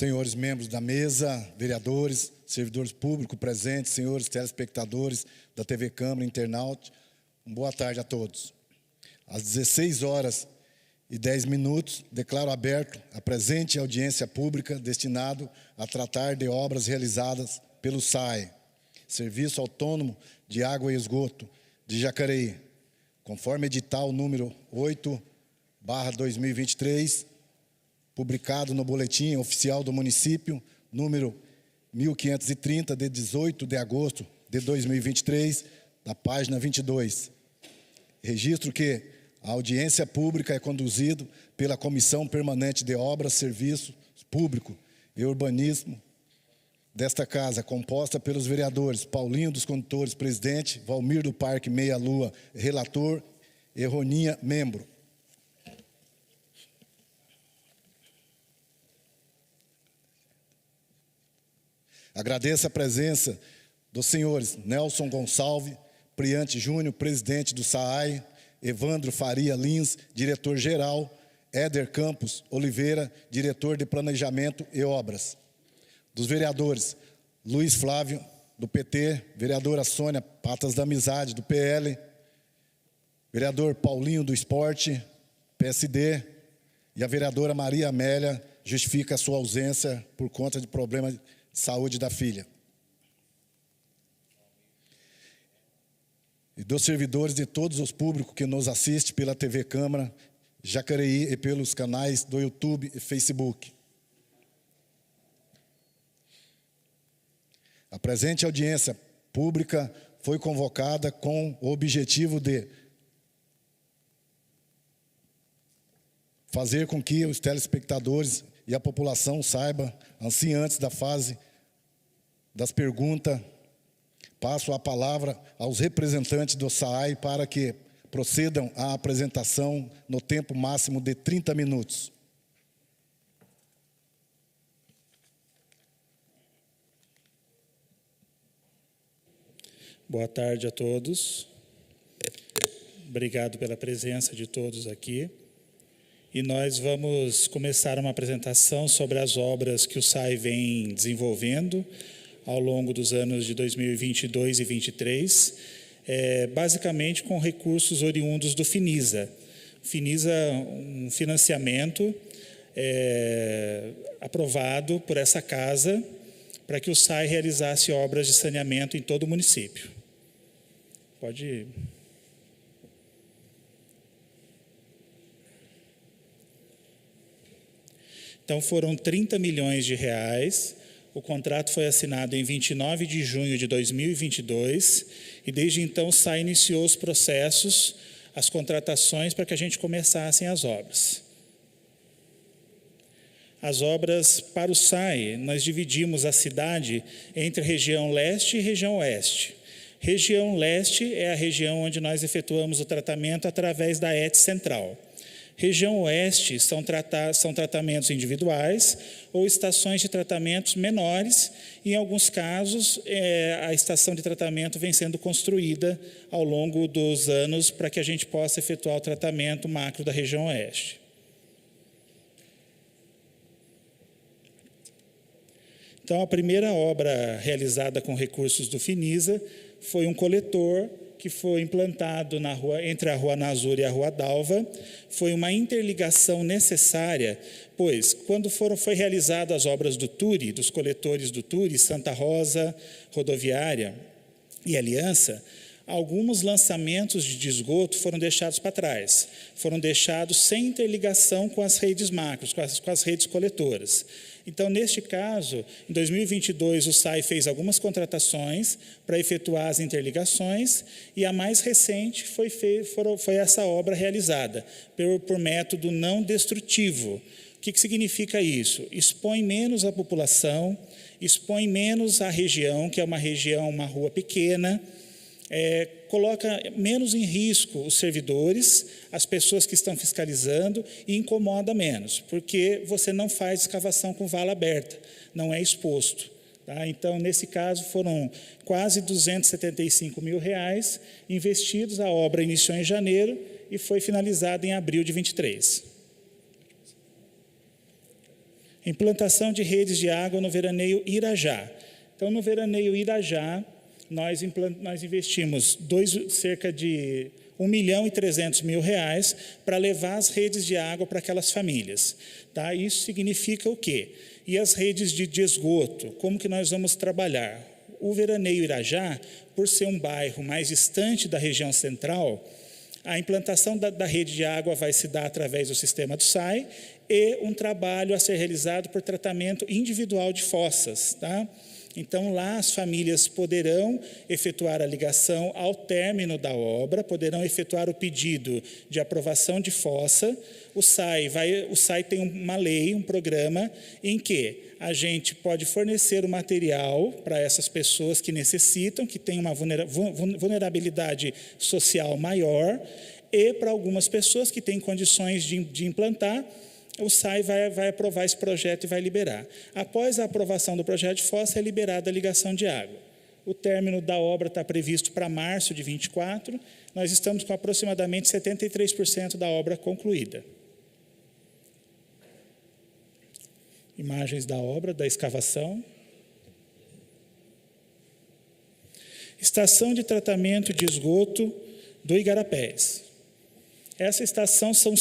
senhores membros da mesa, vereadores, servidores públicos presentes, senhores telespectadores da TV Câmara, internautas, boa tarde a todos. Às 16h10, declaro aberto a presente audiência pública destinado a tratar de obras realizadas pelo SAI, Serviço Autônomo de Água e Esgoto de Jacareí, conforme edital número 8/2023, publicado no Boletim Oficial do Município, número 1530, de 18 de agosto de 2023, da página 22. Registro que a audiência pública é conduzida pela Comissão Permanente de Obras, Serviços Públicos e Urbanismo desta Casa, composta pelos vereadores Paulinho dos Condutores, presidente, Valmir do Parque Meia Lua, relator, e Roninha, membro. Agradeço a presença dos senhores Nelson Gonçalves Priante Júnior, presidente do SAAI, Evandro Faria Lins, diretor-geral, Éder Campos Oliveira, diretor de Planejamento e Obras. Dos vereadores Luiz Flávio, do PT, vereadora Sônia Patas da Amizade, do PL, vereador Paulinho do Esporte, PSD, e a vereadora Maria Amélia justifica a sua ausência por conta de problemas de saúde da filha. E dos servidores de todos os públicos que nos assistem pela TV Câmara, Jacareí e pelos canais do YouTube e Facebook. A presente audiência pública foi convocada com o objetivo de fazer com que os telespectadores e a população saibam, assim antes da fase das perguntas, passo a palavra aos representantes do SAAI para que procedam à apresentação no tempo máximo de 30 minutos. Boa tarde a todos. Obrigado pela presença de todos aqui. E nós vamos começar uma apresentação sobre as obras que o SAI vem desenvolvendo ao longo dos anos de 2022 e 2023, basicamente com recursos oriundos do Finisa. Finisa, um financiamento aprovado por essa casa para que o SAI realizasse obras de saneamento em todo o município. Pode ir. Então, foram 30 milhões de reais. O contrato foi assinado em 29 de junho de 2022 e, desde então, o SAI iniciou os processos, as contratações para que a gente começasse as obras. As obras para o SAI, nós dividimos a cidade entre região leste e região oeste. Região leste é a região onde nós efetuamos o tratamento através da ET Central. Região oeste são tratamentos individuais ou estações de tratamentos menores. Em alguns casos, a estação de tratamento vem sendo construída ao longo dos anos para que a gente possa efetuar o tratamento macro da região oeste. Então, a primeira obra realizada com recursos do Finisa foi um coletor que foi implantado entre a Rua Nazur e a Rua Dalva. Foi uma interligação necessária, pois, quando foi realizadas as obras do TURI, dos coletores do TURI, Santa Rosa, Rodoviária e Aliança, alguns lançamentos de esgoto foram deixados para trás, foram deixados sem interligação com as redes macros, com as redes coletoras. Então, neste caso, em 2022, o SAI fez algumas contratações para efetuar as interligações e a mais recente foi essa obra realizada por método não destrutivo. O que significa isso? Expõe menos a população, expõe menos a região, que é uma rua pequena, coloca menos em risco os servidores, as pessoas que estão fiscalizando e incomoda menos, porque você não faz escavação com vala aberta, não é exposto. Tá? Então, nesse caso, foram quase R$275 mil investidos, a obra iniciou em janeiro e foi finalizada em abril de 23. Implantação de redes de água no veraneio Irajá. Então, no veraneio Irajá, nós investimos cerca de R$1.300.000 para levar as redes de água para aquelas famílias. Tá? Isso significa o quê? E as redes de esgoto, como que nós vamos trabalhar? O veraneio Irajá, por ser um bairro mais distante da região central, a implantação da rede de água vai se dar através do sistema do SAI e um trabalho a ser realizado por tratamento individual de fossas. Tá? Então, lá as famílias poderão efetuar a ligação ao término da obra, poderão efetuar o pedido de aprovação de fossa. O SAI tem uma lei, um programa, em que a gente pode fornecer o material para essas pessoas que necessitam, que têm uma vulnerabilidade social maior, e para algumas pessoas que têm condições de implantar, o SAI vai aprovar esse projeto e vai liberar. Após a aprovação do projeto de fossa, é liberada a ligação de água. O término da obra está previsto para março de 24. Nós estamos com aproximadamente 73% da obra concluída. Imagens da obra, da escavação. Estação de tratamento de esgoto do Igarapés. Essa estação são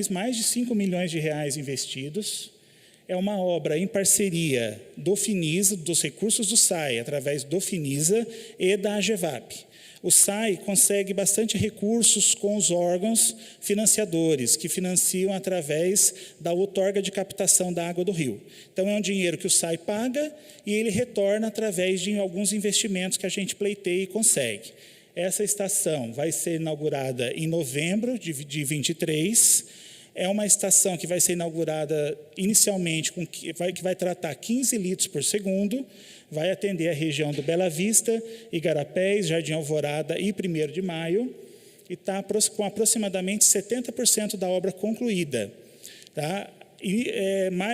mais de 5 milhões de reais investidos. É uma obra em parceria do Finisa, dos recursos do SAI, através do Finisa e da AGEVAP. O SAI consegue bastante recursos com os órgãos financiadores, que financiam através da outorga de captação da água do rio. Então, é um dinheiro que o SAI paga e ele retorna através de alguns investimentos que a gente pleiteia e consegue. Essa estação vai ser inaugurada em novembro de 23. É uma estação que vai ser inaugurada inicialmente, que vai tratar 15 litros por segundo, vai atender a região do Bela Vista, Igarapés, Jardim Alvorada e 1º de Maio, e está com aproximadamente 70% da obra concluída. Tá? E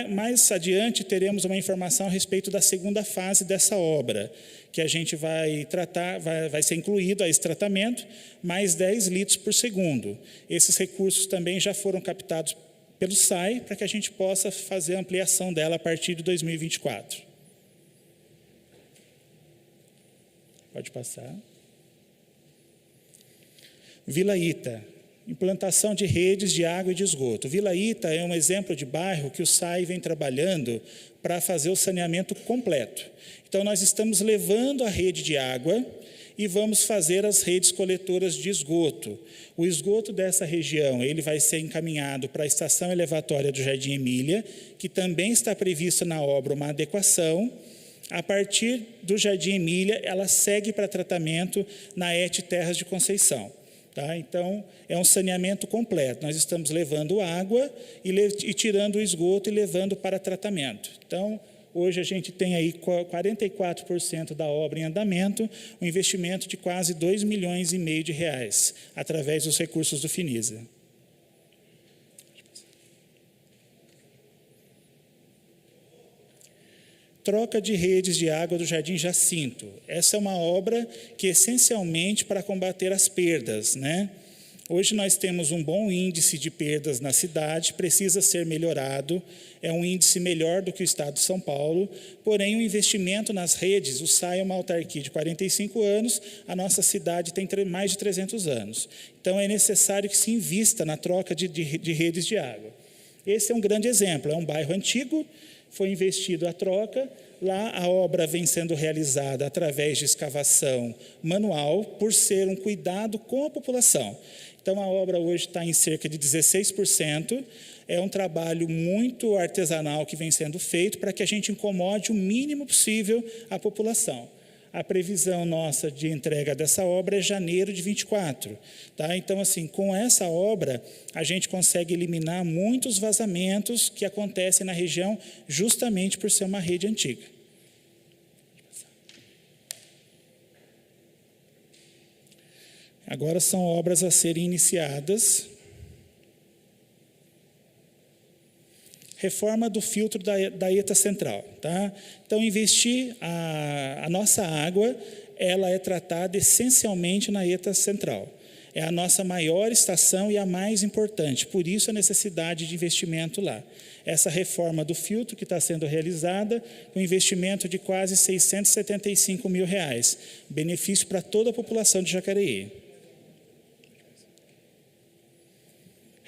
mais adiante teremos uma informação a respeito da segunda fase dessa obra, que a gente vai tratar, vai ser incluído a esse tratamento, mais 10 litros por segundo. Esses recursos também já foram captados pelo SAI, para que a gente possa fazer a ampliação dela a partir de 2024. Pode passar. Vila Ita. Implantação de redes de água e de esgoto. Vila Ita é um exemplo de bairro que o SAI vem trabalhando para fazer o saneamento completo. Então, nós estamos levando a rede de água e vamos fazer as redes coletoras de esgoto. O esgoto dessa região ele vai ser encaminhado para a estação elevatória do Jardim Emília, que também está prevista na obra uma adequação. A partir do Jardim Emília, ela segue para tratamento na ET Terras de Conceição. Tá? Então, é um saneamento completo. Nós estamos levando água e tirando o esgoto e levando para tratamento. Então, hoje a gente tem aí 44% da obra em andamento, um investimento de quase 2,5 milhões de reais, através dos recursos do Finisa. Troca de redes de água do Jardim Jacinto. Essa é uma obra que, essencialmente, para combater as perdas, né? Hoje nós temos um bom índice de perdas na cidade, precisa ser melhorado, é um índice melhor do que o Estado de São Paulo, porém o investimento nas redes, o SAI é uma autarquia de 45 anos, a nossa cidade tem mais de 300 anos. Então é necessário que se invista na troca de redes de água. Esse é um grande exemplo, é um bairro antigo, foi investido a troca, lá a obra vem sendo realizada através de escavação manual, por ser um cuidado com a população. Então, a obra hoje está em cerca de 16%, é um trabalho muito artesanal que vem sendo feito para que a gente incomode o mínimo possível a população. A previsão nossa de entrega dessa obra é janeiro de 24. Tá? Então, assim, com essa obra, a gente consegue eliminar muitos vazamentos que acontecem na região, justamente por ser uma rede antiga. Agora são obras a serem iniciadas. Reforma do filtro da ETA central. Tá? Então, investir a nossa água, ela é tratada essencialmente na ETA central. É a nossa maior estação e a mais importante, por isso a necessidade de investimento lá. Essa reforma do filtro que está sendo realizada, com investimento de quase R$ 675 mil, benefício para toda a população de Jacareí.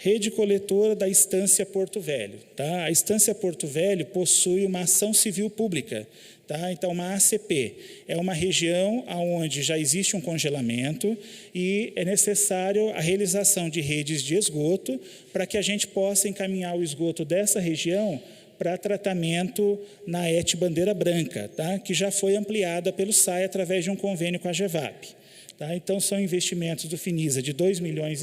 Rede coletora da Estância Porto Velho. Tá? A Estância Porto Velho possui uma ação civil pública. Tá? Então, uma ACP é uma região onde já existe um congelamento e é necessário a realização de redes de esgoto para que a gente possa encaminhar o esgoto dessa região para tratamento na ET Bandeira Branca, tá? Que já foi ampliada pelo SAI através de um convênio com a GEVAP. Tá? Então, são investimentos do Finisa de 2,5 milhões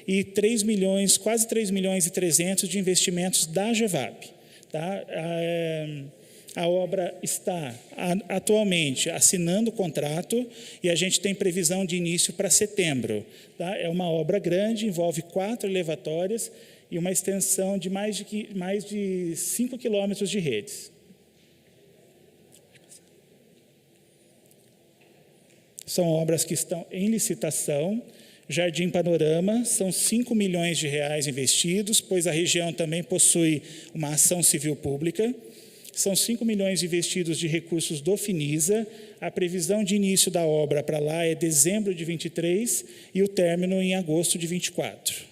e 3 milhões, quase 3 milhões e 300 de investimentos da GEVAP. Tá? A obra está atualmente assinando o contrato e a gente tem previsão de início para setembro. Tá? É uma obra grande, envolve 4 elevatórias e uma extensão de mais de 5 quilômetros de redes. São obras que estão em licitação. Jardim Panorama, são 5 milhões de reais investidos, pois a região também possui uma ação civil pública. São 5 milhões investidos de recursos do Finisa. A previsão de início da obra para lá é dezembro de 23 e o término em agosto de 24.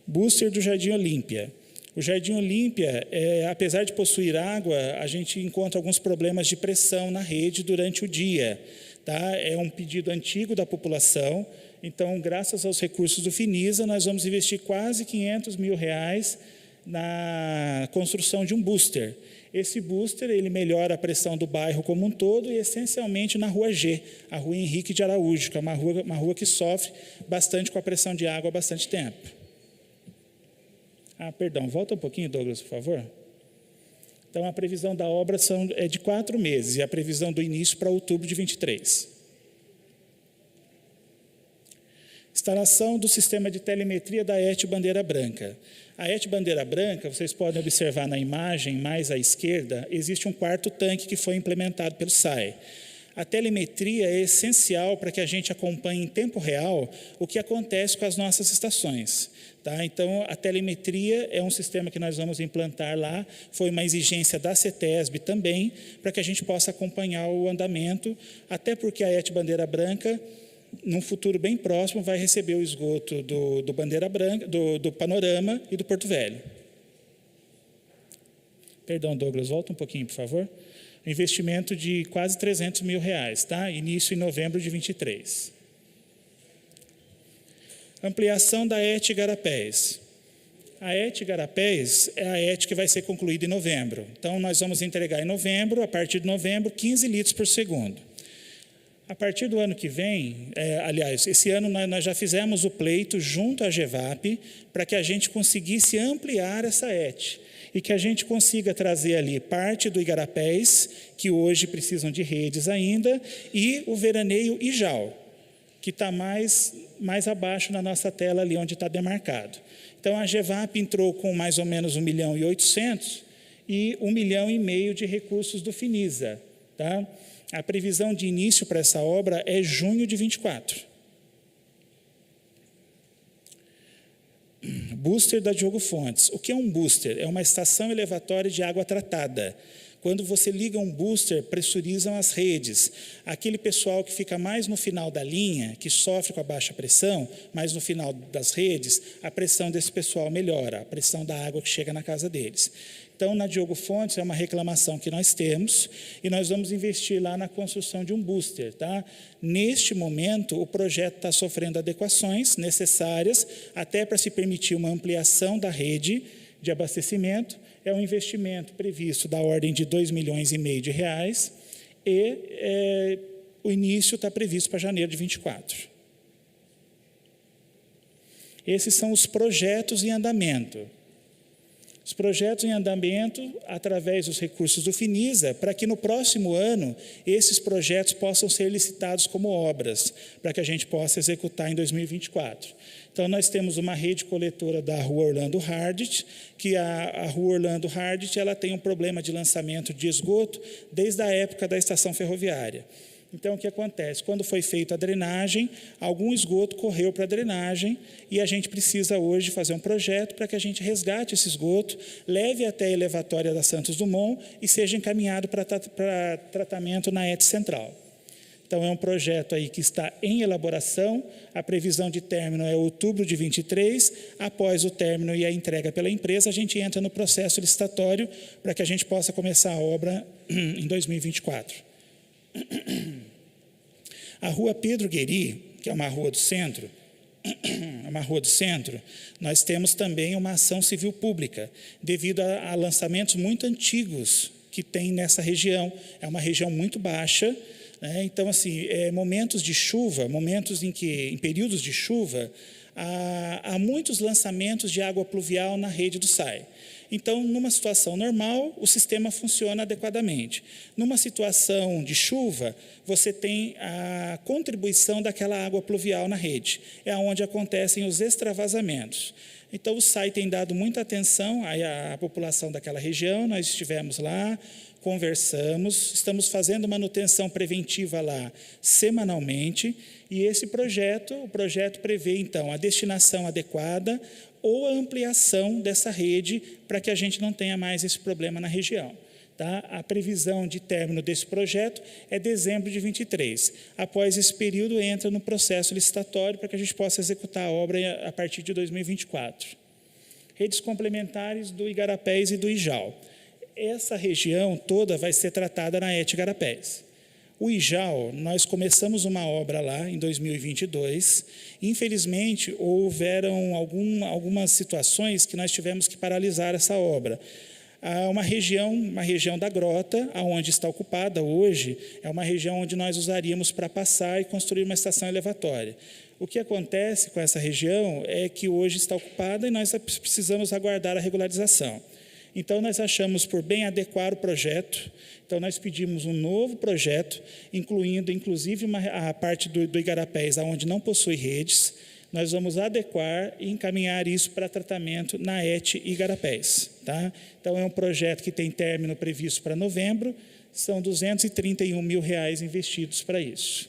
Booster do Jardim Olímpia. O Jardim Olímpia, apesar de possuir água, a gente encontra alguns problemas de pressão na rede durante o dia. Tá? É um pedido antigo da população, então, graças aos recursos do Finisa, nós vamos investir quase 500 mil reais na construção de um booster. Esse booster ele melhora a pressão do bairro como um todo e, essencialmente, na Rua G, a Rua Henrique de Araújo, que é uma rua que sofre bastante com a pressão de água há bastante tempo. Perdão, volta um pouquinho, Douglas, por favor. Então, a previsão da obra é de 4 meses e a previsão do início para outubro de 23. Instalação do sistema de telemetria da ET Bandeira Branca. A ET Bandeira Branca, vocês podem observar na imagem mais à esquerda, existe um quarto tanque que foi implementado pelo SAI. A telemetria é essencial para que a gente acompanhe em tempo real o que acontece com as nossas estações. Tá? Então, a telemetria é um sistema que nós vamos implantar lá, foi uma exigência da CETESB também, para que a gente possa acompanhar o andamento, até porque a ET Bandeira Branca, num futuro bem próximo, vai receber o esgoto do Bandeira Branca, do Panorama e do Porto Velho. Perdão, Douglas, volta um pouquinho, por favor. Investimento de quase 300 mil reais, tá? Início em novembro de 23. Ampliação da ET Igarapés. A ET Igarapés é a ET que vai ser concluída em novembro. Então, nós vamos entregar em novembro, a partir de novembro, 15 litros por segundo. A partir do ano que vem, aliás, esse ano nós já fizemos o pleito junto à GEVAP para que a gente conseguisse ampliar essa ET e que a gente consiga trazer ali parte do Igarapés, que hoje precisam de redes ainda, e o Veraneio Ijau, que está mais abaixo na nossa tela ali onde está demarcado. Então, a GEVAP entrou com mais ou menos 1,8 milhão e 1,5 milhão de recursos do Finisa. Tá? A previsão de início para essa obra é junho de 24. Booster da Diogo Fontes. O que é um booster? É uma estação elevatória de água tratada. Quando você liga um booster, pressurizam as redes. Aquele pessoal que fica mais no final da linha, que sofre com a baixa pressão, mais no final das redes, a pressão desse pessoal melhora, a pressão da água que chega na casa deles. Então, na Diogo Fontes, é uma reclamação que nós temos e nós vamos investir lá na construção de um booster. Tá? Neste momento, o projeto está sofrendo adequações necessárias até para se permitir uma ampliação da rede de abastecimento. É um investimento previsto da ordem de 2,5 milhões de reais e o início está previsto para janeiro de 24. Esses são os projetos em andamento. Os projetos em andamento, através dos recursos do Finisa, para que no próximo ano esses projetos possam ser licitados como obras, para que a gente possa executar em 2024. Então, nós temos uma rede coletora da Rua Orlando Hardt, que a Rua Orlando Hardt ela tem um problema de lançamento de esgoto desde a época da estação ferroviária. Então, o que acontece? Quando foi feita a drenagem, algum esgoto correu para a drenagem e a gente precisa hoje fazer um projeto para que a gente resgate esse esgoto, leve até a elevatória da Santos Dumont e seja encaminhado para tratamento na ET Central. Então, é um projeto aí que está em elaboração, a previsão de término é outubro de 23, após o término e a entrega pela empresa, a gente entra no processo licitatório para que a gente possa começar a obra em 2024. A rua Pedro Gueri, que é uma rua do centro, nós temos também uma ação civil pública, devido a lançamentos muito antigos que tem nessa região. É uma região muito baixa, né? Então, assim, momentos de chuva, em períodos de chuva, há muitos lançamentos de água pluvial na rede do SAI. Então, numa situação normal, o sistema funciona adequadamente. Numa situação de chuva, você tem a contribuição daquela água pluvial na rede. É onde acontecem os extravasamentos. Então, o SAI tem dado muita atenção à população daquela região. Nós estivemos lá, conversamos, estamos fazendo manutenção preventiva lá semanalmente. E esse projeto, o projeto prevê, então, a destinação adequada ou a ampliação dessa rede para que a gente não tenha mais esse problema na região. Tá? A previsão de término desse projeto é dezembro de 23. Após esse período, entra no processo licitatório para que a gente possa executar a obra a partir de 2024. Redes complementares do Igarapés e do Ijal. Essa região toda vai ser tratada na ET Igarapés. O Ijal, nós começamos uma obra lá em 2022. Infelizmente, houveram algumas situações que nós tivemos que paralisar essa obra. Há uma região da grota, onde está ocupada hoje, é uma região onde nós usaríamos para passar e construir uma estação elevatória. O que acontece com essa região é que hoje está ocupada e nós precisamos aguardar a regularização. Então, nós achamos por bem adequar o projeto. Então, nós pedimos um novo projeto, incluindo, inclusive, a parte do Igarapés, onde não possui redes. Nós vamos adequar e encaminhar isso para tratamento na ET Igarapés. Tá? Então, é um projeto que tem término previsto para novembro. São R$ 231 mil investidos para isso.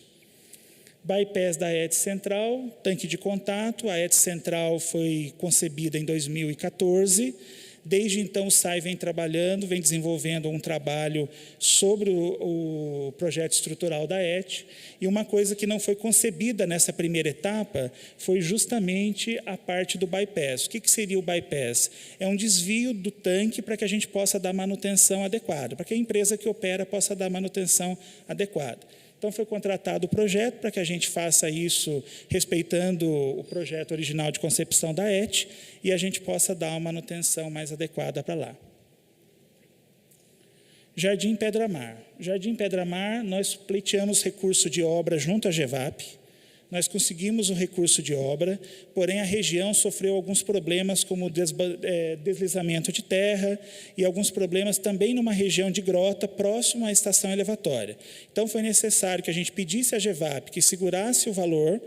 Bypass da ET Central, tanque de contato. A ET Central foi concebida em 2014. Desde então, o SAI vem trabalhando, vem desenvolvendo um trabalho sobre o projeto estrutural da ET, e uma coisa que não foi concebida nessa primeira etapa foi justamente a parte do bypass. O que seria o bypass? É um desvio do tanque para que a gente possa dar manutenção adequada, para que a empresa que opera possa dar manutenção adequada. Então, foi contratado o projeto para que a gente faça isso respeitando o projeto original de concepção da ET e a gente possa dar uma manutenção mais adequada para lá. Jardim Pedra Mar. Jardim Pedra Mar, nós pleiteamos recurso de obra junto à GEVAP. Nós conseguimos o recurso de obra, porém a região sofreu alguns problemas como deslizamento de terra e alguns problemas também numa região de grota próximo à estação elevatória. Então foi necessário que a gente pedisse à GEVAP que segurasse o valor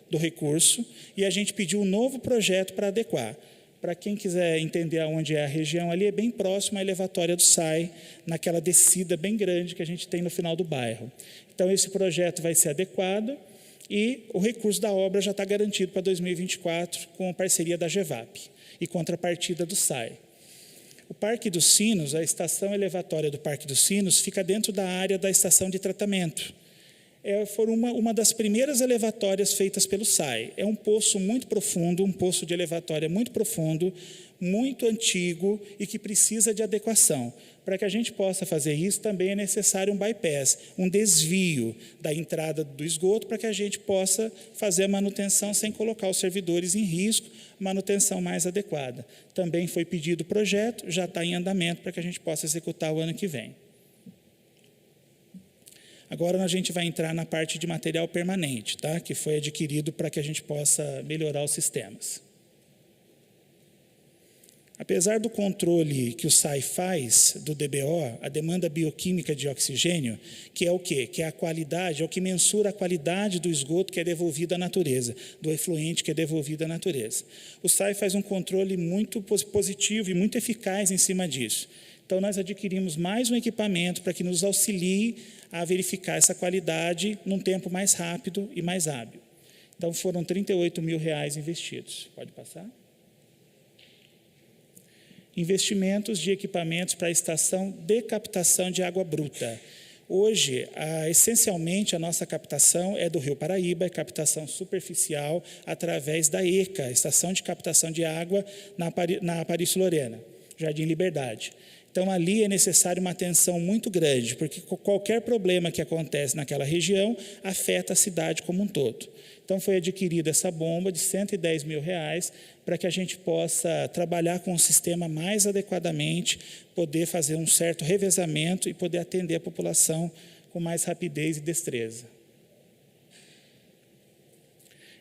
do recurso e a gente pediu um novo projeto para adequar. Para quem quiser entender onde é a região, ali é bem próximo à elevatória do SAI, naquela descida bem grande que a gente tem no final do bairro. Então esse projeto vai ser adequado, e o recurso da obra já está garantido para 2024 com parceria da GEVAP e contrapartida do SAI. O Parque dos Sinos, a estação elevatória do Parque dos Sinos, fica dentro da área da estação de tratamento. Foi uma das primeiras elevatórias feitas pelo SAI. É um poço muito profundo, um poço de elevatória muito profundo, muito antigo e que precisa de adequação. Para que a gente possa fazer isso, também é necessário um bypass, um desvio da entrada do esgoto para que a gente possa fazer a manutenção sem colocar os servidores em risco, manutenção mais adequada. Também foi pedido o projeto, já está em andamento para que a gente possa executar o ano que vem. Agora a gente vai entrar na parte de material permanente, tá? Que foi adquirido para que a gente possa melhorar os sistemas. Apesar do controle que o SAI faz do DBO, a demanda bioquímica de oxigênio, que é o quê? Que é a qualidade, é o que mensura a qualidade do esgoto que é devolvido à natureza, do efluente que é devolvido à natureza. O SAI faz um controle muito positivo e muito eficaz em cima disso. Então, nós adquirimos mais um equipamento para que nos auxilie a verificar essa qualidade num tempo mais rápido e mais hábil. Então, foram R$38 mil investidos. Pode passar? Investimentos de equipamentos para a estação de captação de água bruta. Hoje, essencialmente, a nossa captação é do Rio Paraíba, é captação superficial, através da ECA, Estação de Captação de Água, na Aparício Lorena, Jardim Liberdade. Então, ali é necessário uma atenção muito grande, porque qualquer problema que acontece naquela região afeta a cidade como um todo. Então, foi adquirida essa bomba de R$110 mil para que a gente possa trabalhar com o sistema mais adequadamente, poder fazer um certo revezamento e poder atender a população com mais rapidez e destreza.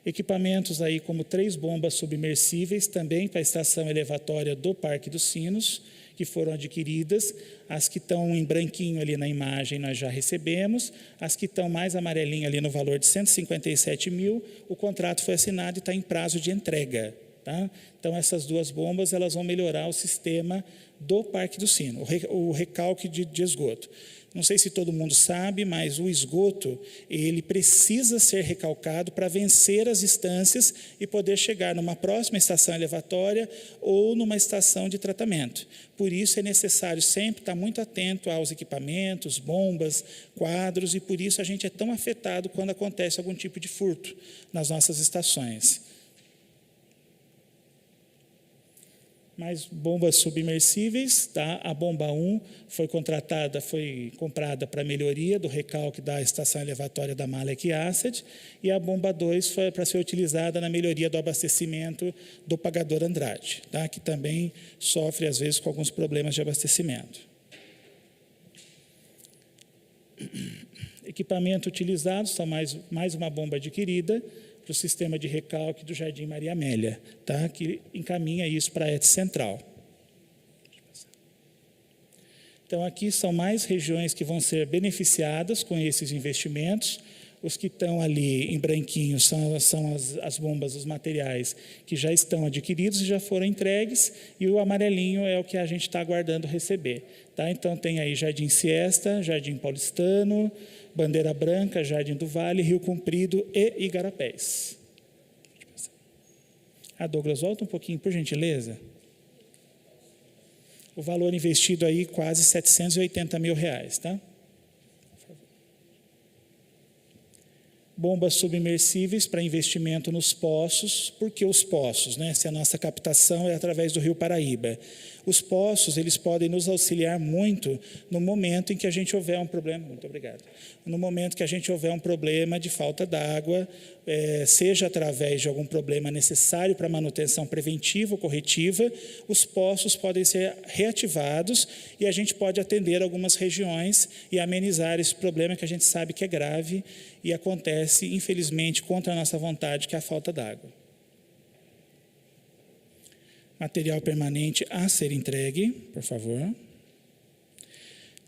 Equipamentos aí como 3 bombas submersíveis, também para a estação elevatória do Parque dos Sinos, que foram adquiridas. As que estão em branquinho ali na imagem nós já recebemos, as que estão mais amarelinho ali no valor de R$157 mil, o contrato foi assinado e está em prazo de entrega. Tá? Então, essas 2 bombas elas vão melhorar o sistema do Parque do Sino, o recalque de esgoto. Não sei se todo mundo sabe, mas o esgoto ele precisa ser recalcado para vencer as distâncias e poder chegar numa próxima estação elevatória ou numa estação de tratamento. Por isso é necessário sempre estar muito atento aos equipamentos, bombas, quadros, e por isso a gente é tão afetado quando acontece algum tipo de furto nas nossas estações. Mais bombas submersíveis, tá? A bomba 1 foi comprada para melhoria do recalque da estação elevatória da Malek Asset, e a bomba 2 foi para ser utilizada na melhoria do abastecimento do Pagador Andrade, tá? Que também sofre, às vezes, com alguns problemas de abastecimento. Equipamento utilizado, são mais uma bomba adquirida, para o sistema de recalque do Jardim Maria Amélia, tá? Que encaminha isso para a ET Central. Então, aqui são mais regiões que vão ser beneficiadas com esses investimentos. Os que estão ali em branquinho são as bombas, os materiais que já estão adquiridos e já foram entregues, e o amarelinho é o que a gente está aguardando receber. Tá? Então, tem aí Jardim Siesta, Jardim Paulistano, Bandeira Branca, Jardim do Vale, Rio Comprido e Igarapés. Douglas, volta um pouquinho, por gentileza. O valor investido aí, quase R$780 mil, tá? Bombas submersíveis para investimento nos poços. Por que os poços? Né? Se a nossa captação é através do Rio Paraíba. Os poços, eles podem nos auxiliar muito no momento em que a gente houver um problema, muito obrigado, no momento que a gente houver um problema de falta d'água, seja através de algum problema necessário para manutenção preventiva ou corretiva, os poços podem ser reativados e a gente pode atender algumas regiões e amenizar esse problema que a gente sabe que é grave e acontece, infelizmente, contra a nossa vontade, que é a falta d'água. Material permanente a ser entregue, por favor.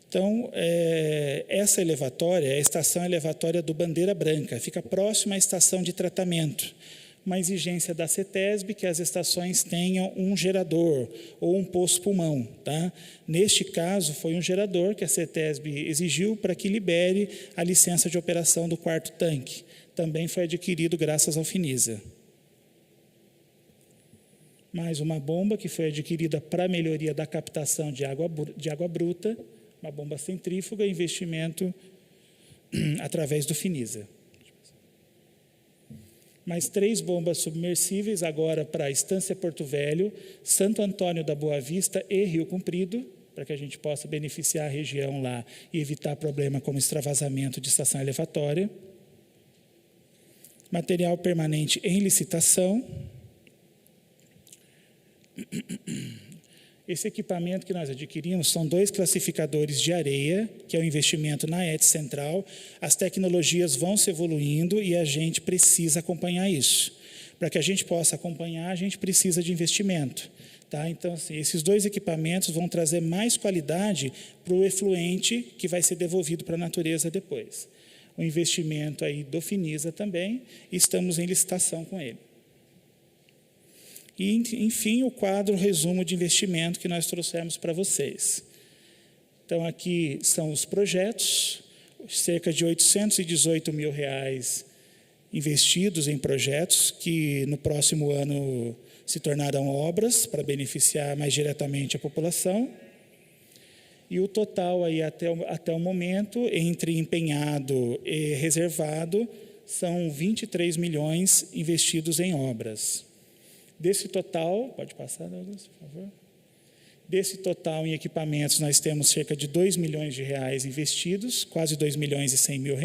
Então, essa elevatória é a estação elevatória do Bandeira Branca, fica próxima à estação de tratamento. Uma exigência da CETESB que as estações tenham um gerador ou um poço pulmão. Tá? Neste caso, foi um gerador que a CETESB exigiu para que libere a licença de operação do 4º tanque. Também foi adquirido graças ao Finisa. Mais uma bomba que foi adquirida para melhoria da captação de água bruta, uma bomba centrífuga, investimento através do Finisa. Mais 3 bombas submersíveis, agora para a Estância Porto Velho, Santo Antônio da Boa Vista e Rio Comprido, para que a gente possa beneficiar a região lá e evitar problema como extravasamento de estação elevatória. Material permanente em licitação. Esse equipamento que nós adquirimos são 2 classificadores de areia, que é o investimento na ET Central. As tecnologias vão se evoluindo e a gente precisa acompanhar isso. Para que a gente possa acompanhar, a gente precisa de investimento. Tá? Então, assim, esses 2 equipamentos vão trazer mais qualidade para o efluente que vai ser devolvido para a natureza depois. O investimento aí do Finisa também, e estamos em licitação com ele. E, enfim, o quadro resumo de investimento que nós trouxemos para vocês. Então, aqui são os projetos, cerca de R$ 818 mil investidos em projetos que no próximo ano se tornarão obras para beneficiar mais diretamente a população. E o total aí até o momento, entre empenhado e reservado, são 23 milhões investidos em obras. Desse total, pode passar, Douglas, por favor? Desse total em equipamentos, nós temos cerca de R$ 2 milhões investidos, quase R$ 2 milhões e 100 mil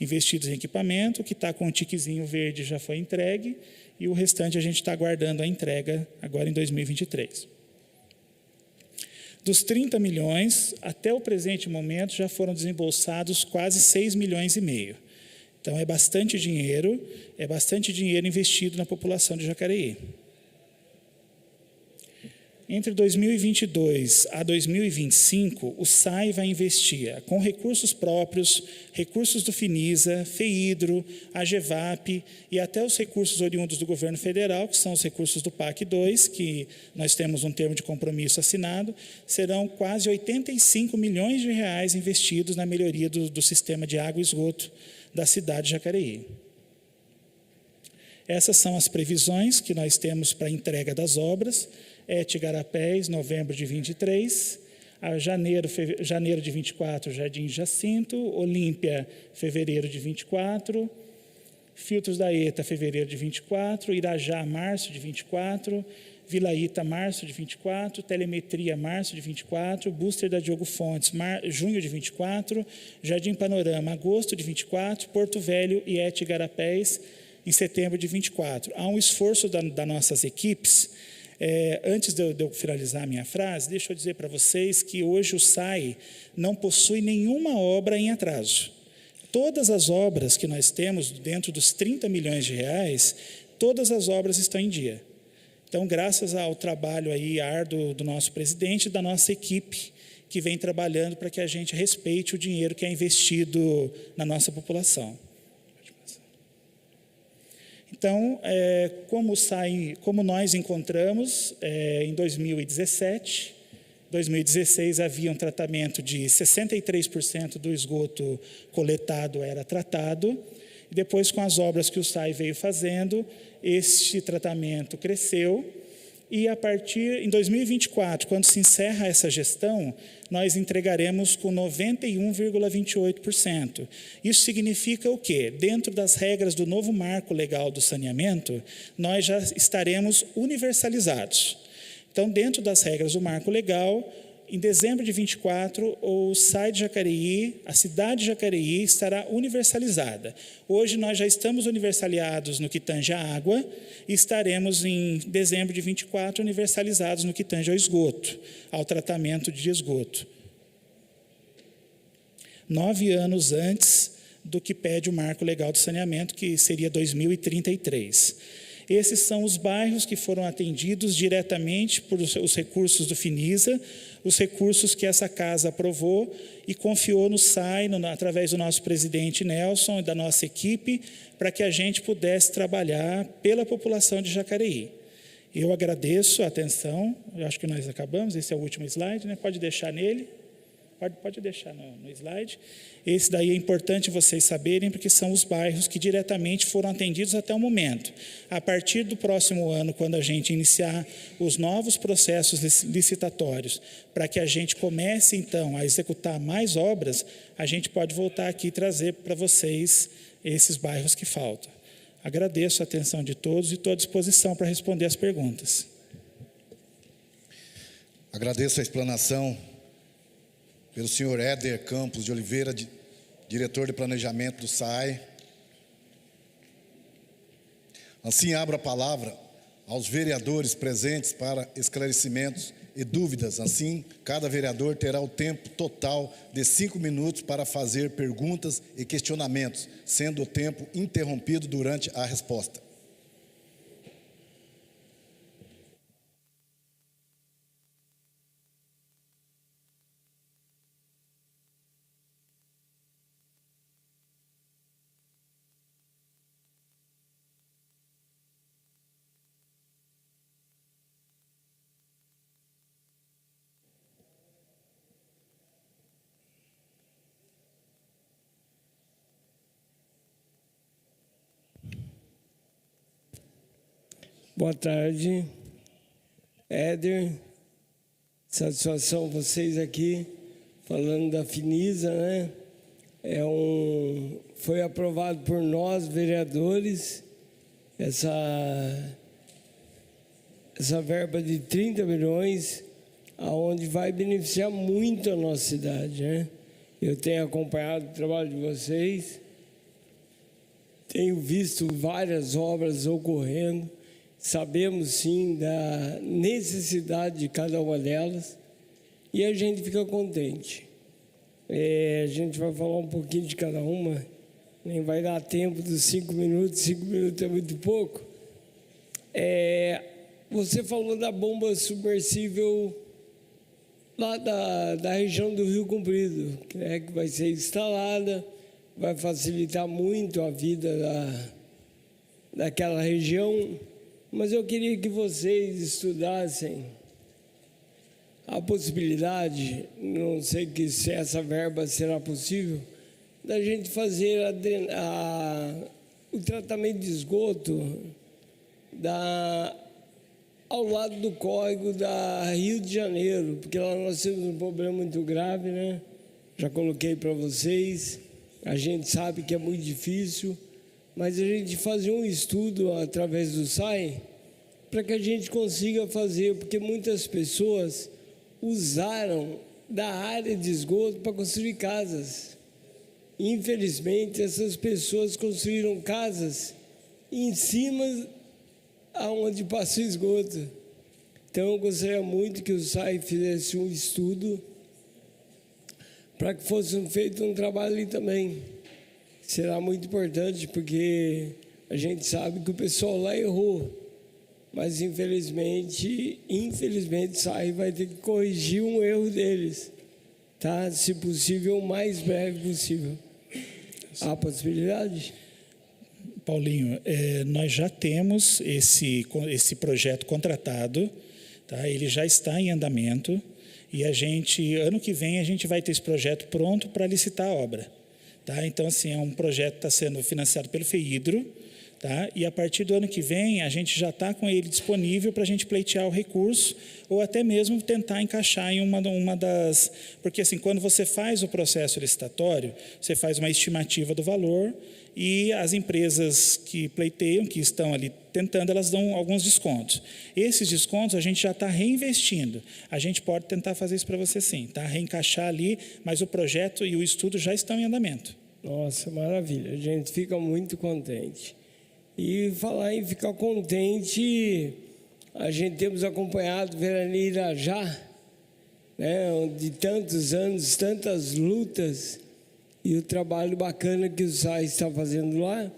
investidos em equipamento. O que está com o tiquezinho verde já foi entregue, e o restante a gente está aguardando a entrega agora em 2023. Dos 30 milhões, até o presente momento, já foram desembolsados quase 6 milhões e meio. Então, é bastante dinheiro investido na população de Jacareí. Entre 2022 a 2025, o SAI vai investir com recursos próprios, recursos do Finisa, FEIDRO, AGEVAP e até os recursos oriundos do governo federal, que são os recursos do PAC 2, que nós temos um termo de compromisso assinado, serão quase 85 milhões de reais investidos na melhoria do sistema de água e esgoto da cidade de Jacareí. Essas são as previsões que nós temos para a entrega das obras. Etigarapés, novembro de 23, janeiro de 24, Jardim Jacinto, Olímpia, fevereiro de 24, Filtros da ETA, fevereiro de 24, Irajá, março de 24, Vila Ita, março de 24, Telemetria, março de 24, Booster da Diogo Fontes, junho de 24, Jardim Panorama, agosto de 24, Porto Velho e Etigarapés, em setembro de 24. Há um esforço das nossas equipes. Antes de eu finalizar a minha frase, deixa eu dizer para vocês que hoje o SAI não possui nenhuma obra em atraso. Todas as obras que nós temos dentro dos 30 milhões de reais, todas as obras estão em dia. Então, graças ao trabalho aí árduo do nosso presidente e da nossa equipe, que vem trabalhando para que a gente respeite o dinheiro que é investido na nossa população. Então, como nós encontramos em 2017, 2016 havia um tratamento de 63% do esgoto coletado era tratado, e depois com as obras que o SAI veio fazendo, este tratamento cresceu, e em 2024, quando se encerra essa gestão, nós entregaremos com 91,28%. Isso significa o quê? Dentro das regras do novo marco legal do saneamento, nós já estaremos universalizados. Então, dentro das regras do marco legal, em dezembro de 24, o SAI de Jacareí, a cidade de Jacareí, estará universalizada. Hoje nós já estamos universalizados no que tange à água e estaremos em dezembro de 24 universalizados no que tange ao esgoto, ao tratamento de esgoto. 9 anos antes do que pede o marco legal do saneamento, que seria 2033. Esses são os bairros que foram atendidos diretamente por os recursos do Finisa, os recursos que essa casa aprovou e confiou no SAI, através do nosso presidente Nelson e da nossa equipe, para que a gente pudesse trabalhar pela população de Jacareí. Eu agradeço a atenção, eu acho que nós acabamos, esse é o último slide, né? Pode deixar nele. Pode deixar no slide. Esse daí é importante vocês saberem, porque são os bairros que diretamente foram atendidos até o momento. A partir do próximo ano, quando a gente iniciar os novos processos licitatórios, para que a gente comece, então, a executar mais obras, a gente pode voltar aqui e trazer para vocês esses bairros que faltam. Agradeço a atenção de todos e estou à disposição para responder as perguntas. Agradeço a explanação pelo senhor Éder Campos de Oliveira, diretor de planejamento do SAI. Assim, abro a palavra aos vereadores presentes para esclarecimentos e dúvidas. Assim, cada vereador terá o tempo total de 5 minutos para fazer perguntas e questionamentos, sendo o tempo interrompido durante a resposta. Boa tarde, Éder. Satisfação vocês aqui, falando da Finisa, né? Foi aprovado por nós, vereadores, essa verba de 30 milhões, aonde vai beneficiar muito a nossa cidade, né? Eu tenho acompanhado o trabalho de vocês, tenho visto várias obras ocorrendo, sabemos sim da necessidade de cada uma delas e a gente fica contente. A gente vai falar um pouquinho de cada uma, nem vai dar tempo dos 5 minutos é muito pouco. Você falou da bomba submersível lá da região do Rio Comprido, né, que vai ser instalada, vai facilitar muito a vida daquela região, mas eu queria que vocês estudassem a possibilidade, não sei se essa verba será possível, da gente fazer o tratamento de esgoto ao lado do córrego da Rio de Janeiro, porque lá nós temos um problema muito grave, né? Já coloquei para vocês, a gente sabe que é muito difícil, mas a gente fazer um estudo através do SAI para que a gente consiga fazer, porque muitas pessoas usaram da área de esgoto para construir casas. Infelizmente, essas pessoas construíram casas em cima aonde passa o esgoto. Então, eu gostaria muito que o SAI fizesse um estudo para que fosse feito um trabalho ali também. Será muito importante, porque a gente sabe que o pessoal lá errou, mas infelizmente o SAI vai ter que corrigir um erro deles, tá? Se possível, o mais breve possível. Há possibilidade? Paulinho, nós já temos esse projeto contratado, tá? Ele já está em andamento e ano que vem, a gente vai ter esse projeto pronto para licitar a obra. Tá? Então, assim, é um projeto que está sendo financiado pelo FEHIDRO, tá? E a partir do ano que vem, a gente já está com ele disponível para a gente pleitear o recurso ou até mesmo tentar encaixar em uma das... Porque, assim, quando você faz o processo licitatório, você faz uma estimativa do valor e as empresas que pleiteiam, que estão ali tentando, elas dão alguns descontos. Esses descontos a gente já está reinvestindo. A gente pode tentar fazer isso para você sim, tá? Reencaixar ali, mas o projeto e o estudo já estão em andamento. Nossa, maravilha. A gente fica muito contente. E falar em ficar contente, a gente temos acompanhado Veraneio Irajá, né, de tantos anos, tantas lutas, e o trabalho bacana que o SAI está fazendo lá.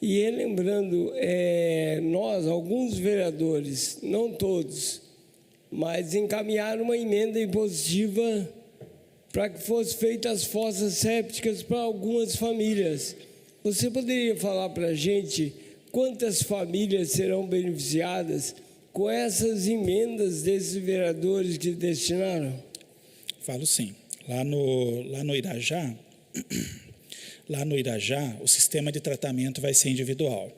E lembrando, nós, alguns vereadores, não todos, mas encaminharam uma emenda impositiva para que fossem feitas as fossas sépticas para algumas famílias. Você poderia falar para a gente quantas famílias serão beneficiadas com essas emendas desses vereadores que destinaram? Falo sim. Lá no Irajá, o sistema de tratamento vai ser individual.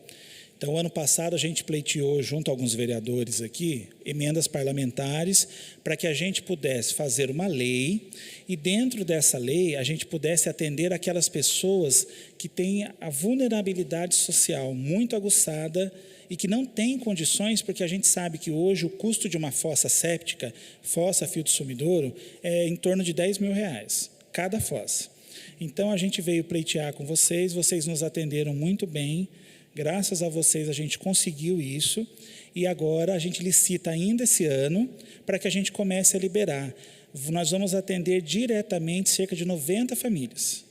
Então, ano passado, a gente pleiteou, junto a alguns vereadores aqui, emendas parlamentares para que a gente pudesse fazer uma lei e, dentro dessa lei, a gente pudesse atender aquelas pessoas que têm a vulnerabilidade social muito aguçada e que não têm condições, porque a gente sabe que hoje o custo de uma fossa séptica, fossa filtro sumidouro, é em torno de R$10 mil, cada fossa. Então, a gente veio pleitear com vocês nos atenderam muito bem, graças a vocês a gente conseguiu isso, e agora a gente licita ainda esse ano, para que a gente comece a liberar. Nós vamos atender diretamente cerca de 90 famílias.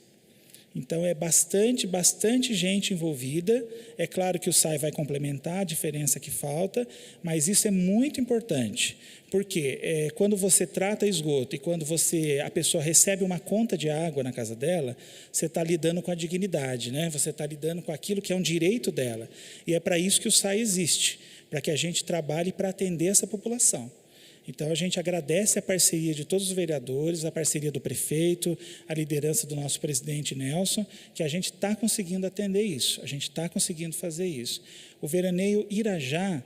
Então, é bastante gente envolvida. É claro que o SAI vai complementar a diferença que falta, mas isso é muito importante, porque quando você trata esgoto e quando a pessoa recebe uma conta de água na casa dela, você está lidando com a dignidade, né? Você está lidando com aquilo que é um direito dela. E é para isso que o SAI existe, para que a gente trabalhe para atender essa população. Então, a gente agradece a parceria de todos os vereadores, a parceria do prefeito, a liderança do nosso presidente Nelson, que a gente está conseguindo atender isso, a gente está conseguindo fazer isso. O Veraneio Irajá,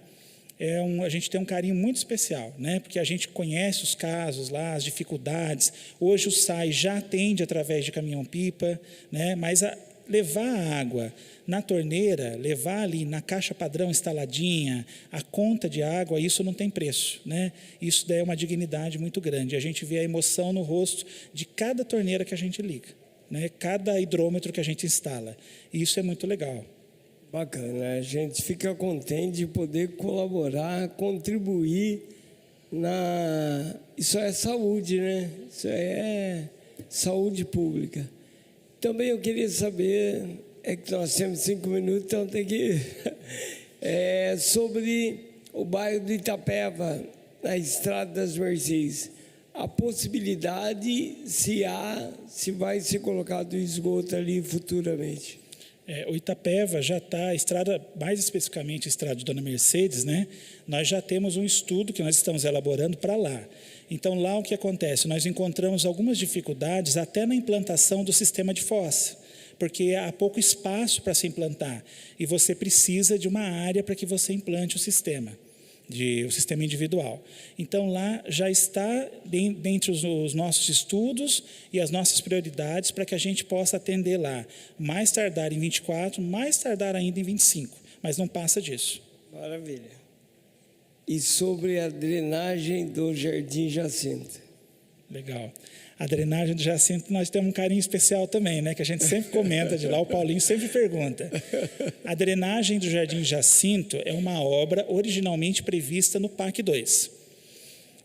a gente tem um carinho muito especial, né? Porque a gente conhece os casos lá, as dificuldades. Hoje o SAI já atende através de caminhão-pipa, né? Mas levar a água na torneira, levar ali na caixa padrão instaladinha, a conta de água, isso não tem preço, né? Isso daí é uma dignidade muito grande. A gente vê a emoção no rosto de cada torneira que a gente liga, né? Cada hidrômetro que a gente instala. E isso é muito legal. Bacana, a gente fica contente de poder colaborar, contribuir Isso é saúde, né? Isso é saúde pública. Também eu queria saber, é que nós temos 5 minutos, então tem que... sobre o bairro do Itapeva, na Estrada das Mercês. A possibilidade, se vai ser colocado esgoto ali futuramente. O Itapeva já está, mais especificamente a estrada de Dona Mercedes, né? Nós já temos um estudo que nós estamos elaborando para lá. Então, lá o que acontece? Nós encontramos algumas dificuldades até na implantação do sistema de fossa, porque há pouco espaço para se implantar, e você precisa de uma área para que você implante o sistema individual. Então, lá já está dentre os nossos estudos e as nossas prioridades para que a gente possa atender lá, mais tardar em 24, mais tardar ainda em 25, mas não passa disso. Maravilha. E sobre a drenagem do Jardim Jacinto? Legal. A drenagem do Jacinto, nós temos um carinho especial também, né? Que a gente sempre comenta de lá, o Paulinho sempre pergunta. A drenagem do Jardim Jacinto é uma obra originalmente prevista no PAC 2.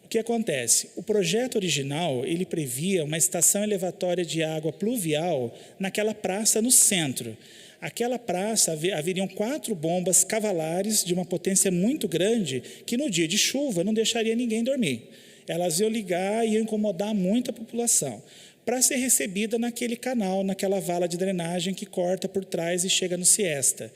O que acontece? O projeto original, ele previa uma estação elevatória de água pluvial naquela praça no centro. Aquela praça, haveriam 4 bombas cavalares de uma potência muito grande, que no dia de chuva não deixaria ninguém dormir. Elas iam ligar e iam incomodar muito a população, para ser recebida naquele canal, naquela vala de drenagem que corta por trás e chega no Siesta.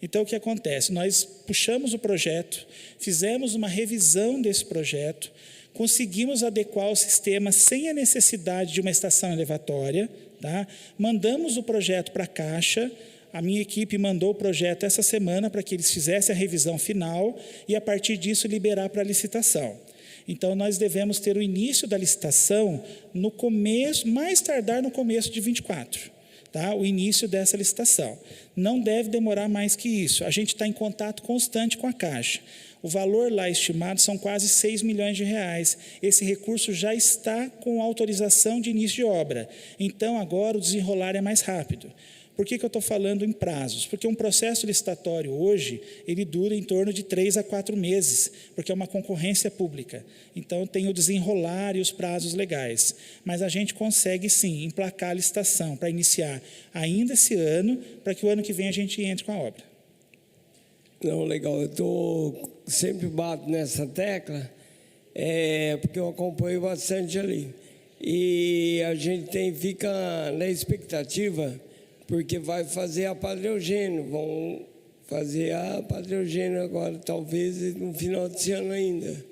Então, o que acontece? Nós puxamos o projeto, fizemos uma revisão desse projeto, conseguimos adequar o sistema sem a necessidade de uma estação elevatória, tá? Mandamos o projeto para a Caixa. A minha equipe mandou o projeto essa semana para que eles fizessem a revisão final e, a partir disso, liberar para a licitação. Então, nós devemos ter o início da licitação no começo, mais tardar no começo de 24, tá? O início dessa licitação. Não deve demorar mais que isso. A gente está em contato constante com a Caixa. O valor lá estimado são quase 6 milhões de reais. Esse recurso já está com autorização de início de obra. Então, agora o desenrolar é mais rápido. Por que eu estou falando em prazos? Porque um processo licitatório hoje, ele dura em torno de 3 a 4 meses, porque é uma concorrência pública. Então, tem o desenrolar e os prazos legais. Mas a gente consegue, sim, emplacar a licitação para iniciar ainda esse ano, para que o ano que vem a gente entre com a obra. Não, legal. Eu sempre bato nessa tecla, porque eu acompanho bastante ali. E a gente fica na expectativa, porque vai fazer a Padre Eugênio, vão fazer a Padre Eugênio agora, talvez no final desse ano ainda.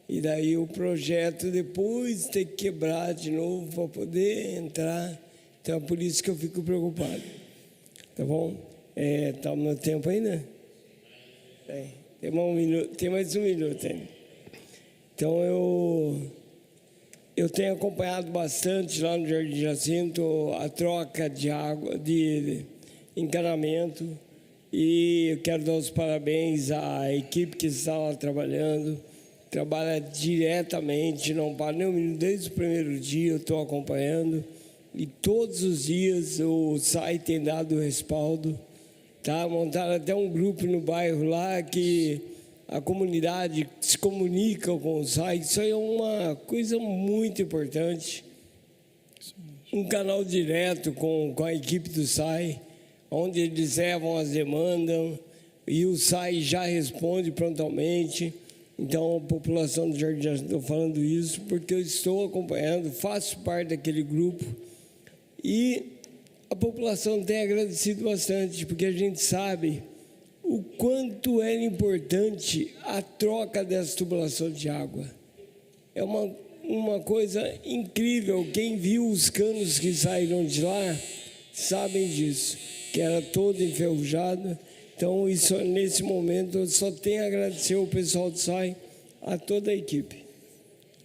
E daí o projeto depois tem que quebrar de novo para poder entrar. Então é por isso que eu fico preocupado. Tá bom? Está no meu tempo ainda? Tem mais 1 minuto ainda. Então eu tenho acompanhado bastante lá no Jardim Jacinto a troca de água, de encanamento, e eu quero dar os parabéns à equipe que está lá trabalhando, trabalha diretamente, não para nem um minuto, desde o primeiro dia eu estou acompanhando, e todos os dias o SAI tem dado respaldo, tá? Montaram até um grupo no bairro lá que a comunidade se comunica com o SAI, isso aí é uma coisa muito importante. Um canal direto com a equipe do SAI, onde eles levam as demandas e o SAI já responde prontamente. Então, a população do Jardim Jacinto, estou falando isso porque eu estou acompanhando, faço parte daquele grupo e a população tem agradecido bastante, porque a gente sabe o quanto era importante a troca dessa tubulação de água. É uma coisa incrível. Quem viu os canos que saíram de lá sabem disso, que era todo enferrujado. Então, isso, nesse momento, eu só tenho a agradecer ao pessoal do SAI, a toda a equipe.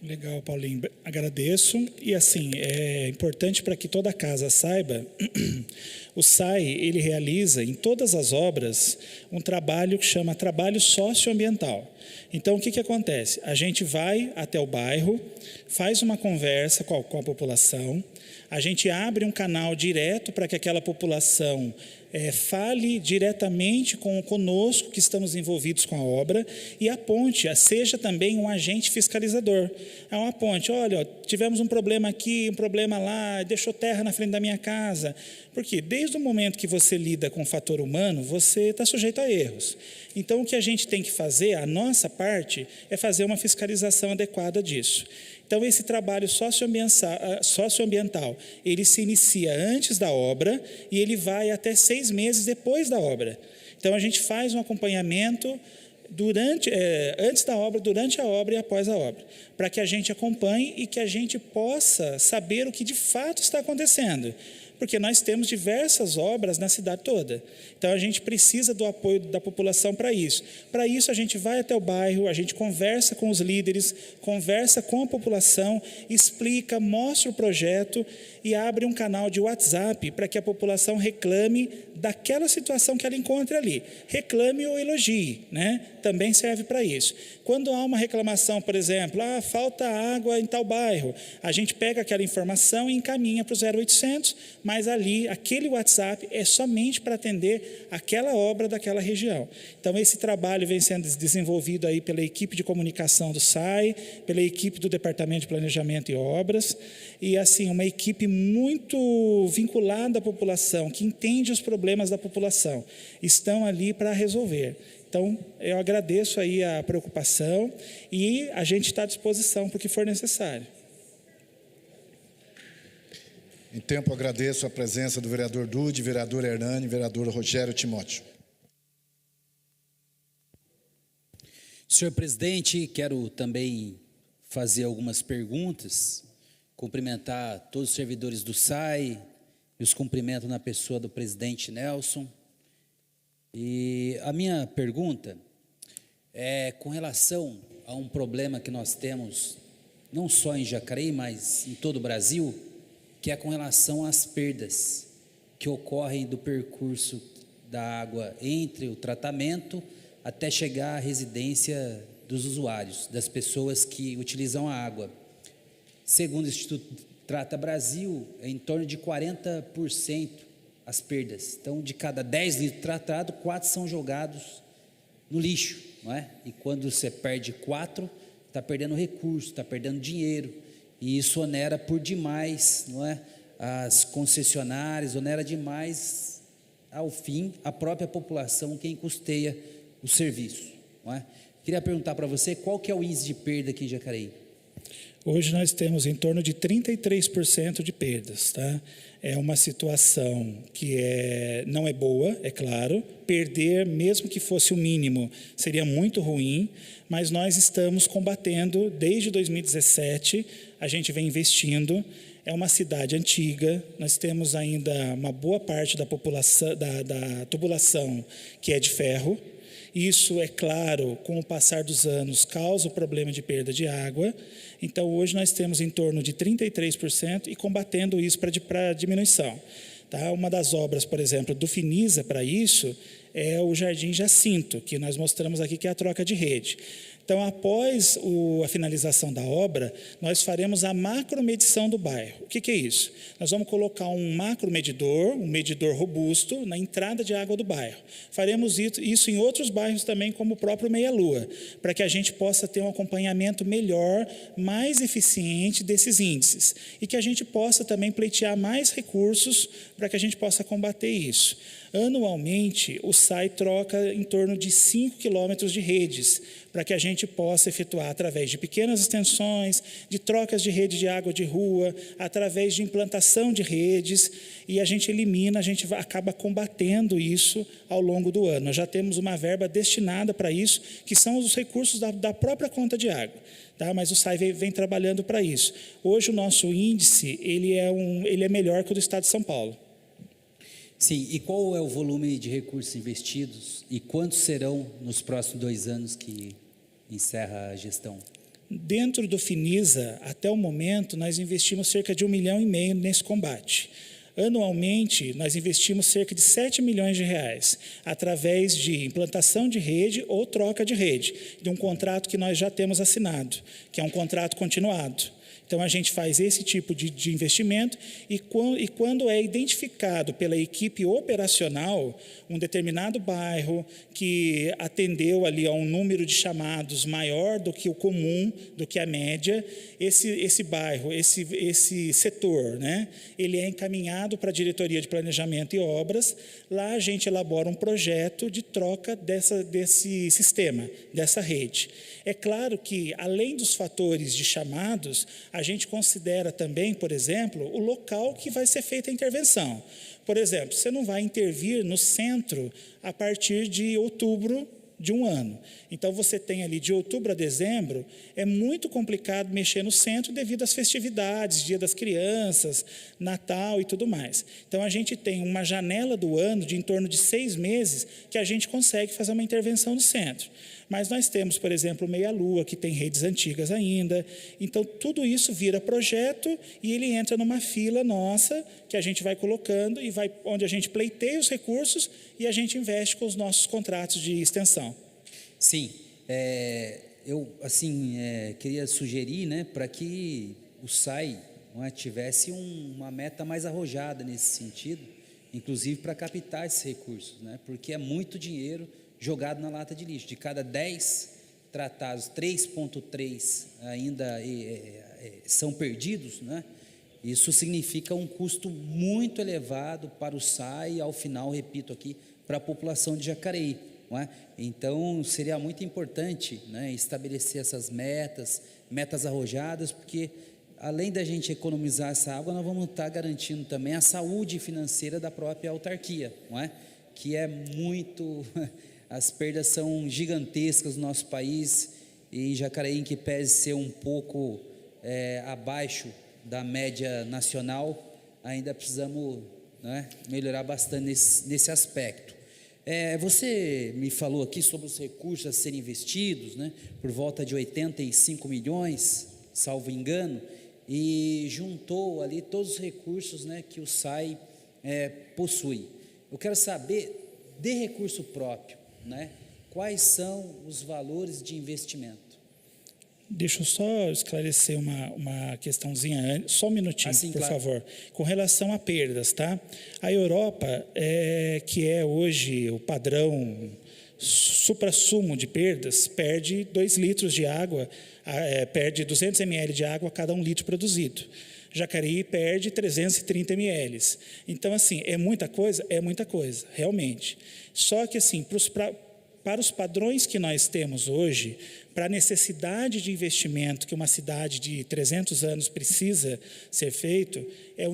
Legal, Paulinho. Agradeço. E assim, é importante para que toda a casa saiba, o SAI, ele realiza em todas as obras um trabalho que chama trabalho socioambiental. Então, o que acontece? A gente vai até o bairro, faz uma conversa com a população, a gente abre um canal direto para que aquela população fale diretamente conosco, que estamos envolvidos com a obra, e aponte, seja também um agente fiscalizador. É uma ponte, olha, tivemos um problema aqui, um problema lá, deixou terra na frente da minha casa. Porque desde o momento que você lida com o fator humano, você está sujeito a erros. Então, o que a gente tem que fazer, a nossa parte, é fazer uma fiscalização adequada disso. Então, esse trabalho socioambiental, ele se inicia antes da obra e ele vai até 6 meses depois da obra. Então, a gente faz um acompanhamento antes da obra, durante a obra e após a obra, para que a gente acompanhe e que a gente possa saber o que de fato está acontecendo. Porque nós temos diversas obras na cidade toda. Então, a gente precisa do apoio da população para isso. Para isso, a gente vai até o bairro, a gente conversa com os líderes, conversa com a população, explica, mostra o projeto e abre um canal de WhatsApp para que a população reclame daquela situação que ela encontra ali. Reclame ou elogie, né? Também serve para isso. Quando há uma reclamação, por exemplo, falta água em tal bairro, a gente pega aquela informação e encaminha para o 0800, mas ali, aquele WhatsApp é somente para atender aquela obra daquela região. Então, esse trabalho vem sendo desenvolvido aí pela equipe de comunicação do SAI, pela equipe do Departamento de Planejamento e Obras, e assim, uma equipe muito vinculada à população, que entende os problemas da população, estão ali para resolver. Então, eu agradeço aí a preocupação e a gente está à disposição para o que for necessário. Em tempo, agradeço a presença do vereador Dude, vereador Hernani e vereador Rogério Timóteo. Senhor presidente, quero também fazer algumas perguntas, cumprimentar todos os servidores do SAI, e os cumprimento na pessoa do presidente Nelson. E a minha pergunta é com relação a um problema que nós temos, não só em Jacareí, mas em todo o Brasil, que é com relação às perdas que ocorrem do percurso da água entre o tratamento até chegar à residência dos usuários, das pessoas que utilizam a água. Segundo o Instituto Trata Brasil, é em torno de 40% as perdas. Então, de cada 10 litros tratados, 4 são jogados no lixo, não é? E quando você perde 4, está perdendo recurso, está perdendo dinheiro, e isso onera por demais, não é? As concessionárias, onera demais, ao fim, a própria população, quem custeia o serviço, não é? Queria perguntar para você, qual que é o índice de perda aqui em Jacareí? Hoje nós temos em torno de 33% de perdas, tá? É uma situação que não é boa, é claro. Perder, mesmo que fosse o mínimo, seria muito ruim, mas nós estamos combatendo desde 2017, a gente vem investindo. É uma cidade antiga, nós temos ainda uma boa parte da população, da tubulação que é de ferro. Isso, é claro, com o passar dos anos, causa o problema de perda de água. Então, hoje nós temos em torno de 33% e combatendo isso para diminuição. Tá? Uma das obras, por exemplo, do Finisa para isso é o Jardim Jacinto, que nós mostramos aqui, que é a troca de rede. Então, após a finalização da obra, nós faremos a macromedição do bairro. O que é isso? Nós vamos colocar um macromedidor, um medidor robusto, na entrada de água do bairro. Faremos isso em outros bairros também, como o próprio Meia Lua, para que a gente possa ter um acompanhamento melhor, mais eficiente desses índices. E que a gente possa também pleitear mais recursos para que a gente possa combater isso. Anualmente, o SAI troca em torno de 5 quilômetros de redes, para que a gente possa efetuar através de pequenas extensões, de trocas de rede de água de rua, através de implantação de redes, e a gente acaba combatendo isso ao longo do ano. Nós já temos uma verba destinada para isso, que são os recursos da própria conta de água. Tá? Mas o SAI vem trabalhando para isso. Hoje o nosso índice ele é melhor que o do Estado de São Paulo. Sim, e qual é o volume de recursos investidos e quantos serão nos próximos 2 anos que encerra a gestão? Dentro do Finisa, até o momento, nós investimos cerca de 1,5 milhão nesse combate. Anualmente, nós investimos cerca de 7 milhões de reais, através de implantação de rede ou troca de rede, de um contrato que nós já temos assinado, que é um contrato continuado. Então, a gente faz esse tipo de investimento e quando é identificado pela equipe operacional um determinado bairro que atendeu ali a um número de chamados maior do que o comum, do que a média, esse bairro, esse setor, né, ele é encaminhado para a Diretoria de Planejamento e Obras. Lá a gente elabora um projeto de troca desse sistema, dessa rede. É claro que, além dos fatores de chamados, a gente considera também, por exemplo, o local que vai ser feita a intervenção. Por exemplo, você não vai intervir no centro a partir de outubro de um ano. Então, você tem ali de outubro a dezembro, é muito complicado mexer no centro devido às festividades, Dia das Crianças, Natal e tudo mais. Então, a gente tem uma janela do ano de em torno de 6 meses que a gente consegue fazer uma intervenção no centro. Mas nós temos, por exemplo, o Meia Lua, que tem redes antigas ainda. Então, tudo isso vira projeto e ele entra numa fila nossa, que a gente vai colocando e onde a gente pleiteia os recursos e a gente investe com os nossos contratos de extensão. Sim, eu queria sugerir, né, para que o SAI, não é, tivesse uma meta mais arrojada nesse sentido, inclusive para captar esses recursos, né, porque é muito dinheiro jogado na lata de lixo. De cada 10 tratados, 3,3 ainda são perdidos, né? Isso significa um custo muito elevado para o SAI e, ao final, repito aqui, para a população de Jacareí, não é? Então, seria muito importante, né, estabelecer essas metas arrojadas, porque, além da gente economizar essa água, nós vamos estar garantindo também a saúde financeira da própria autarquia, não é? Que é muito... As perdas são gigantescas no nosso país e Jacareí, em que pese ser um pouco abaixo da média nacional, ainda precisamos, né, melhorar bastante nesse aspecto. Você me falou aqui sobre os recursos a serem investidos, né, por volta de 85 milhões, salvo engano, e juntou ali todos os recursos, né, que o SAI possui. Eu quero saber, de recurso próprio, né, quais são os valores de investimento? Deixa eu só esclarecer uma questãozinha, só um minutinho, por favor. Com relação a perdas, tá? A Europa, que é hoje o padrão suprassumo de perdas, perde 2 litros de água, perde 200 ml de água a cada 1 litro produzido. Jacareí perde 330 ml. Então, assim, é muita coisa, realmente. Só que, assim, para os padrões que nós temos hoje, para a necessidade de investimento que uma cidade de 300 anos precisa ser feito, é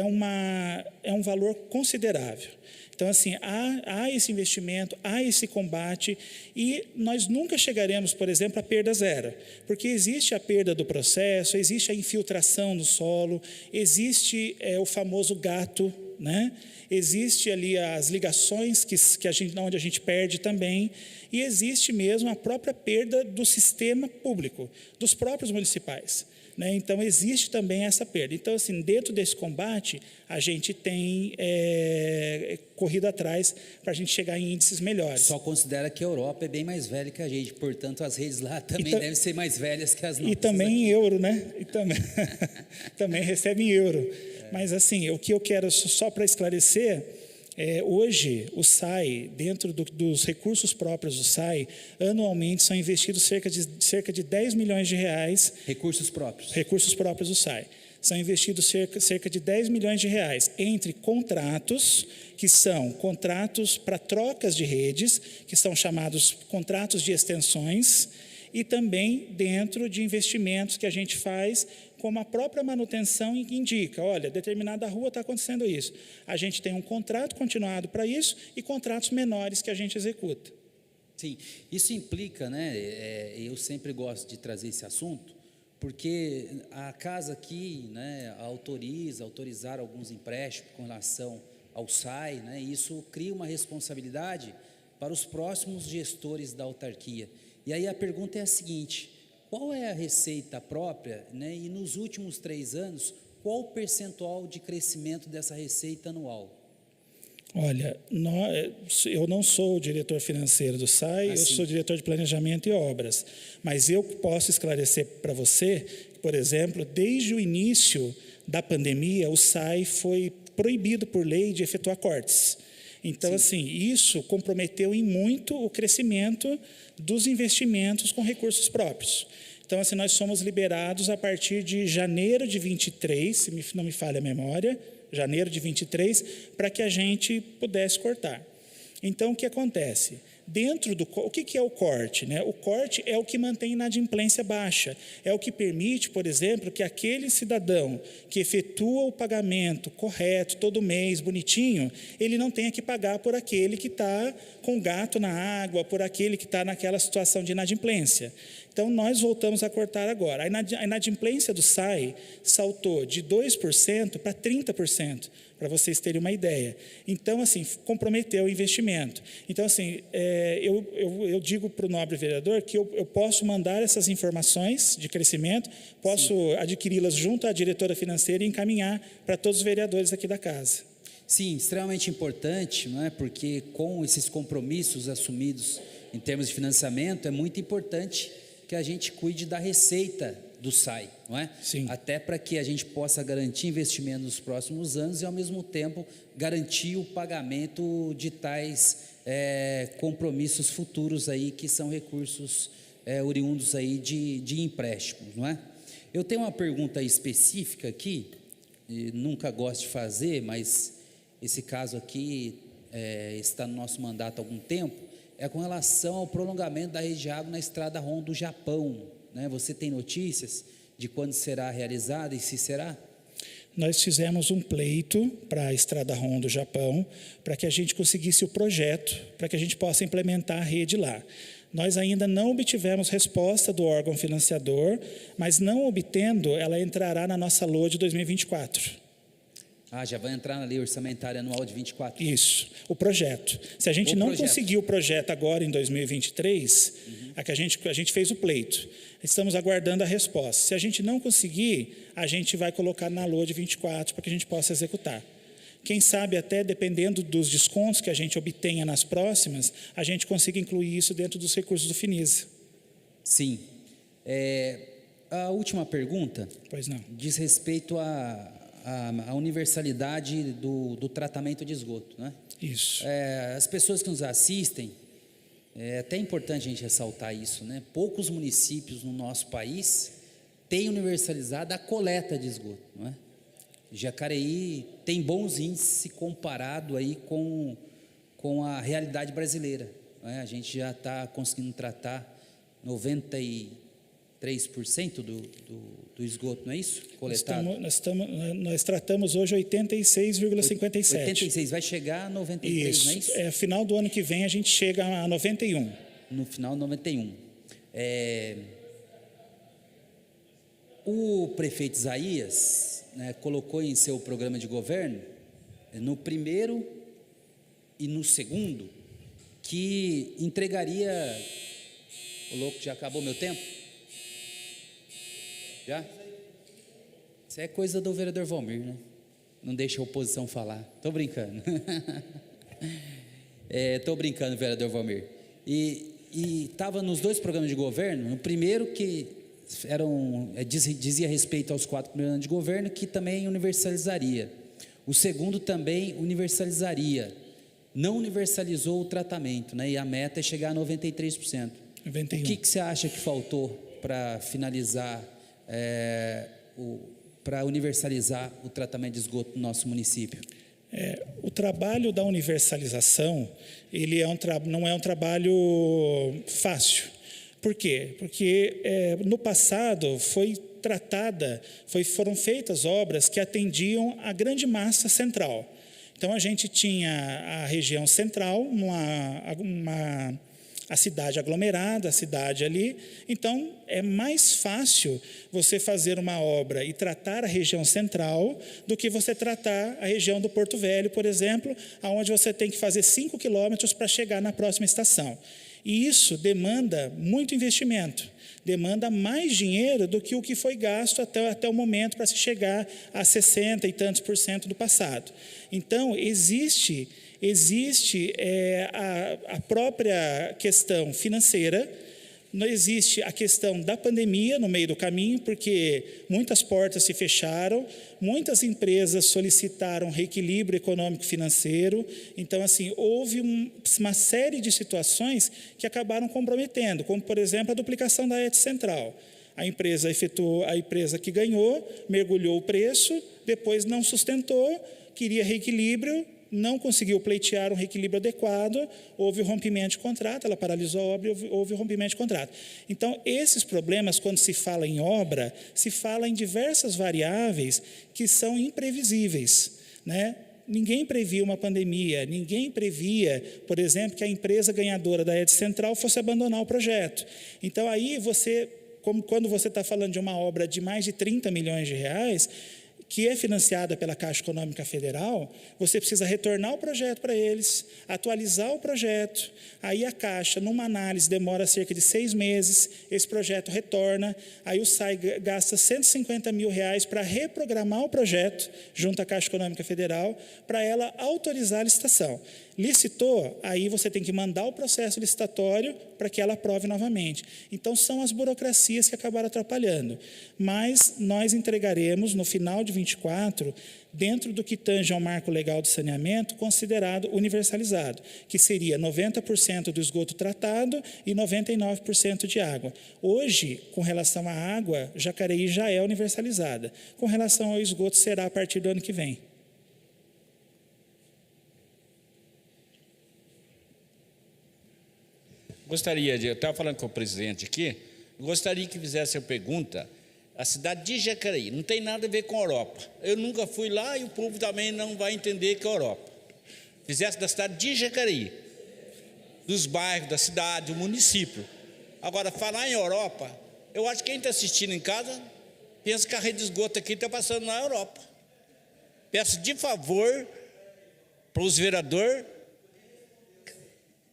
um valor considerável. Então, assim, há esse investimento, há esse combate, e nós nunca chegaremos, por exemplo, a perda zero, porque existe a perda do processo, existe a infiltração no solo, existe o famoso gato, né? Existe ali as ligações onde a gente perde também, e existe mesmo a própria perda do sistema público, dos próprios municipais. Né? Então, existe também essa perda. Então, assim, dentro desse combate, a gente tem corrido atrás para a gente chegar em índices melhores. Só considera que a Europa é bem mais velha que a gente, portanto, as redes lá também devem ser mais velhas que as nossas. E também aqui. Em euro, né? E também recebem euro. Mas, assim, o que eu quero, só para esclarecer, hoje, o SAI, dentro dos recursos próprios do SAI, anualmente são investidos cerca de 10 milhões de reais. Recursos próprios. Recursos próprios do SAI. São investidos cerca de 10 milhões de reais entre contratos, que são contratos para trocas de redes, que são chamados contratos de extensões, e também dentro de investimentos que a gente faz, como a própria manutenção indica, olha, determinada rua está acontecendo isso. A gente tem um contrato continuado para isso e contratos menores que a gente executa. Sim, isso implica, né, eu sempre gosto de trazer esse assunto, porque a casa aqui, né, autorizar alguns empréstimos com relação ao SAI, né? E isso cria uma responsabilidade para os próximos gestores da autarquia. E aí a pergunta é a seguinte: qual é a receita própria, né? E nos últimos 3 anos, qual o percentual de crescimento dessa receita anual? Olha, eu não sou o diretor financeiro do SAI, eu sou diretor de planejamento e obras, mas eu posso esclarecer para você, por exemplo, desde o início da pandemia, o SAI foi proibido por lei de efetuar cortes. Então, assim, isso comprometeu em muito o crescimento dos investimentos com recursos próprios. Então, assim, nós somos liberados a partir de janeiro de 23, se não me falha a memória, janeiro de 23, para que a gente pudesse cortar. Então, o que acontece? O que é o corte, né? O corte é o que mantém a inadimplência baixa, é o que permite, por exemplo, que aquele cidadão que efetua o pagamento correto, todo mês, bonitinho, ele não tenha que pagar por aquele que está com gato na água, por aquele que está naquela situação de inadimplência. Então, nós voltamos a cortar agora. A inadimplência do SAI saltou de 2% para 30%, para vocês terem uma ideia. Então, assim, comprometeu o investimento. Então, assim, eu digo para o nobre vereador que eu posso mandar essas informações de crescimento, posso adquiri-las junto à diretora financeira e encaminhar para todos os vereadores aqui da casa. Sim, extremamente importante, não é? Porque com esses compromissos assumidos em termos de financiamento, é muito importante que a gente cuide da receita do SAI, não é? Sim. Até para que a gente possa garantir investimento nos próximos anos e, ao mesmo tempo, garantir o pagamento de tais compromissos futuros aí, que são recursos oriundos aí de empréstimos, não é? Eu tenho uma pergunta específica aqui, e nunca gosto de fazer, mas esse caso aqui está no nosso mandato há algum tempo, é com relação ao prolongamento da rede de água na Estrada ROM do Japão, né? Você tem notícias de quando será realizada e se será? Nós fizemos um pleito para a Estrada ROM do Japão, para que a gente conseguisse o projeto, para que a gente possa implementar a rede lá. Nós ainda não obtivemos resposta do órgão financiador, mas não obtendo, ela entrará na nossa LOA de 2024. Já vai entrar na lei orçamentária anual de 24? Isso, o projeto. Se a gente não conseguir o projeto agora em 2023, a gente fez o pleito. Estamos aguardando a resposta. Se a gente não conseguir, a gente vai colocar na LOA de 24 para que a gente possa executar. Quem sabe até, dependendo dos descontos que a gente obtenha nas próximas, a gente consiga incluir isso dentro dos recursos do Finisa. Sim. A última pergunta Pois não. diz respeito à universalidade do tratamento de esgoto, né? Isso. As pessoas que nos assistem, é até importante a gente ressaltar isso, né? Poucos municípios no nosso país têm universalizado a coleta de esgoto, não é? Jacareí tem bons índices comparado aí com a realidade brasileira, não é? A gente já está conseguindo tratar 93% do esgoto, não é isso? Coletado. Nós tratamos hoje 86,57%. 86, vai chegar a 93, isso. Não é isso? Final do ano que vem a gente chega a 91. No final, 91. O prefeito Isaías, né, colocou em seu programa de governo, no primeiro e no segundo, que entregaria... Ô louco, já acabou meu tempo? Já? Isso é coisa do vereador Valmir, né? Não deixa a oposição falar. Estou brincando. Estou brincando, vereador Valmir. E estava nos 2 programas de governo, no primeiro que dizia respeito aos 4 primeiros anos de governo, que também universalizaria. O segundo também universalizaria. Não universalizou o tratamento, né? E a meta é chegar a 93%. 91. O que você acha que faltou para finalizar, para universalizar o tratamento de esgoto no nosso município? O trabalho da universalização, ele não é um trabalho fácil. Por quê? Porque no passado foram feitas obras que atendiam a grande massa central. Então a gente tinha a região central, uma a cidade aglomerada, a cidade ali. Então, é mais fácil você fazer uma obra e tratar a região central do que você tratar a região do Porto Velho, por exemplo, onde você tem que fazer 5 quilômetros para chegar na próxima estação. E isso demanda muito investimento, demanda mais dinheiro do que o que foi gasto até o momento para se chegar a 60 e tantos % do passado. Então, existe a própria questão financeira, não existe a questão da pandemia no meio do caminho, porque muitas portas se fecharam, muitas empresas solicitaram reequilíbrio econômico-financeiro. Então, assim, houve uma série de situações que acabaram comprometendo, como, por exemplo, a duplicação da ET Central. A empresa que ganhou, mergulhou o preço, depois não sustentou, queria reequilíbrio, não conseguiu pleitear um reequilíbrio adequado, houve o rompimento de contrato, ela paralisou a obra e houve o rompimento de contrato. Então, esses problemas, quando se fala em obra, se fala em diversas variáveis que são imprevisíveis, né? Ninguém previa uma pandemia, ninguém previa, por exemplo, que a empresa ganhadora da ET Central fosse abandonar o projeto. Então, aí quando você está falando de uma obra de mais de 30 milhões de reais, que é financiada pela Caixa Econômica Federal, você precisa retornar o projeto para eles, atualizar o projeto, aí a Caixa, numa análise, demora cerca de 6 meses, esse projeto retorna, aí o SAI gasta R$150 mil para reprogramar o projeto, junto à Caixa Econômica Federal, para ela autorizar a licitação. Licitou, aí você tem que mandar o processo licitatório para que ela aprove novamente. Então, são as burocracias que acabaram atrapalhando. Mas nós entregaremos, no final de 24, dentro do que tange ao marco legal do saneamento, considerado universalizado, que seria 90% do esgoto tratado e 99% de água. Hoje, com relação à água, Jacareí já é universalizada. Com relação ao esgoto, será a partir do ano que vem. Eu estava falando com o presidente aqui, gostaria que fizesse a pergunta, a cidade de Jacareí, não tem nada a ver com a Europa. Eu nunca fui lá e o povo também não vai entender que é a Europa. Fizesse da cidade de Jacareí, dos bairros, da cidade, do município. Agora, falar em Europa, eu acho que quem está assistindo em casa, pensa que a rede de esgoto aqui está passando na Europa. Peço de favor para os vereadores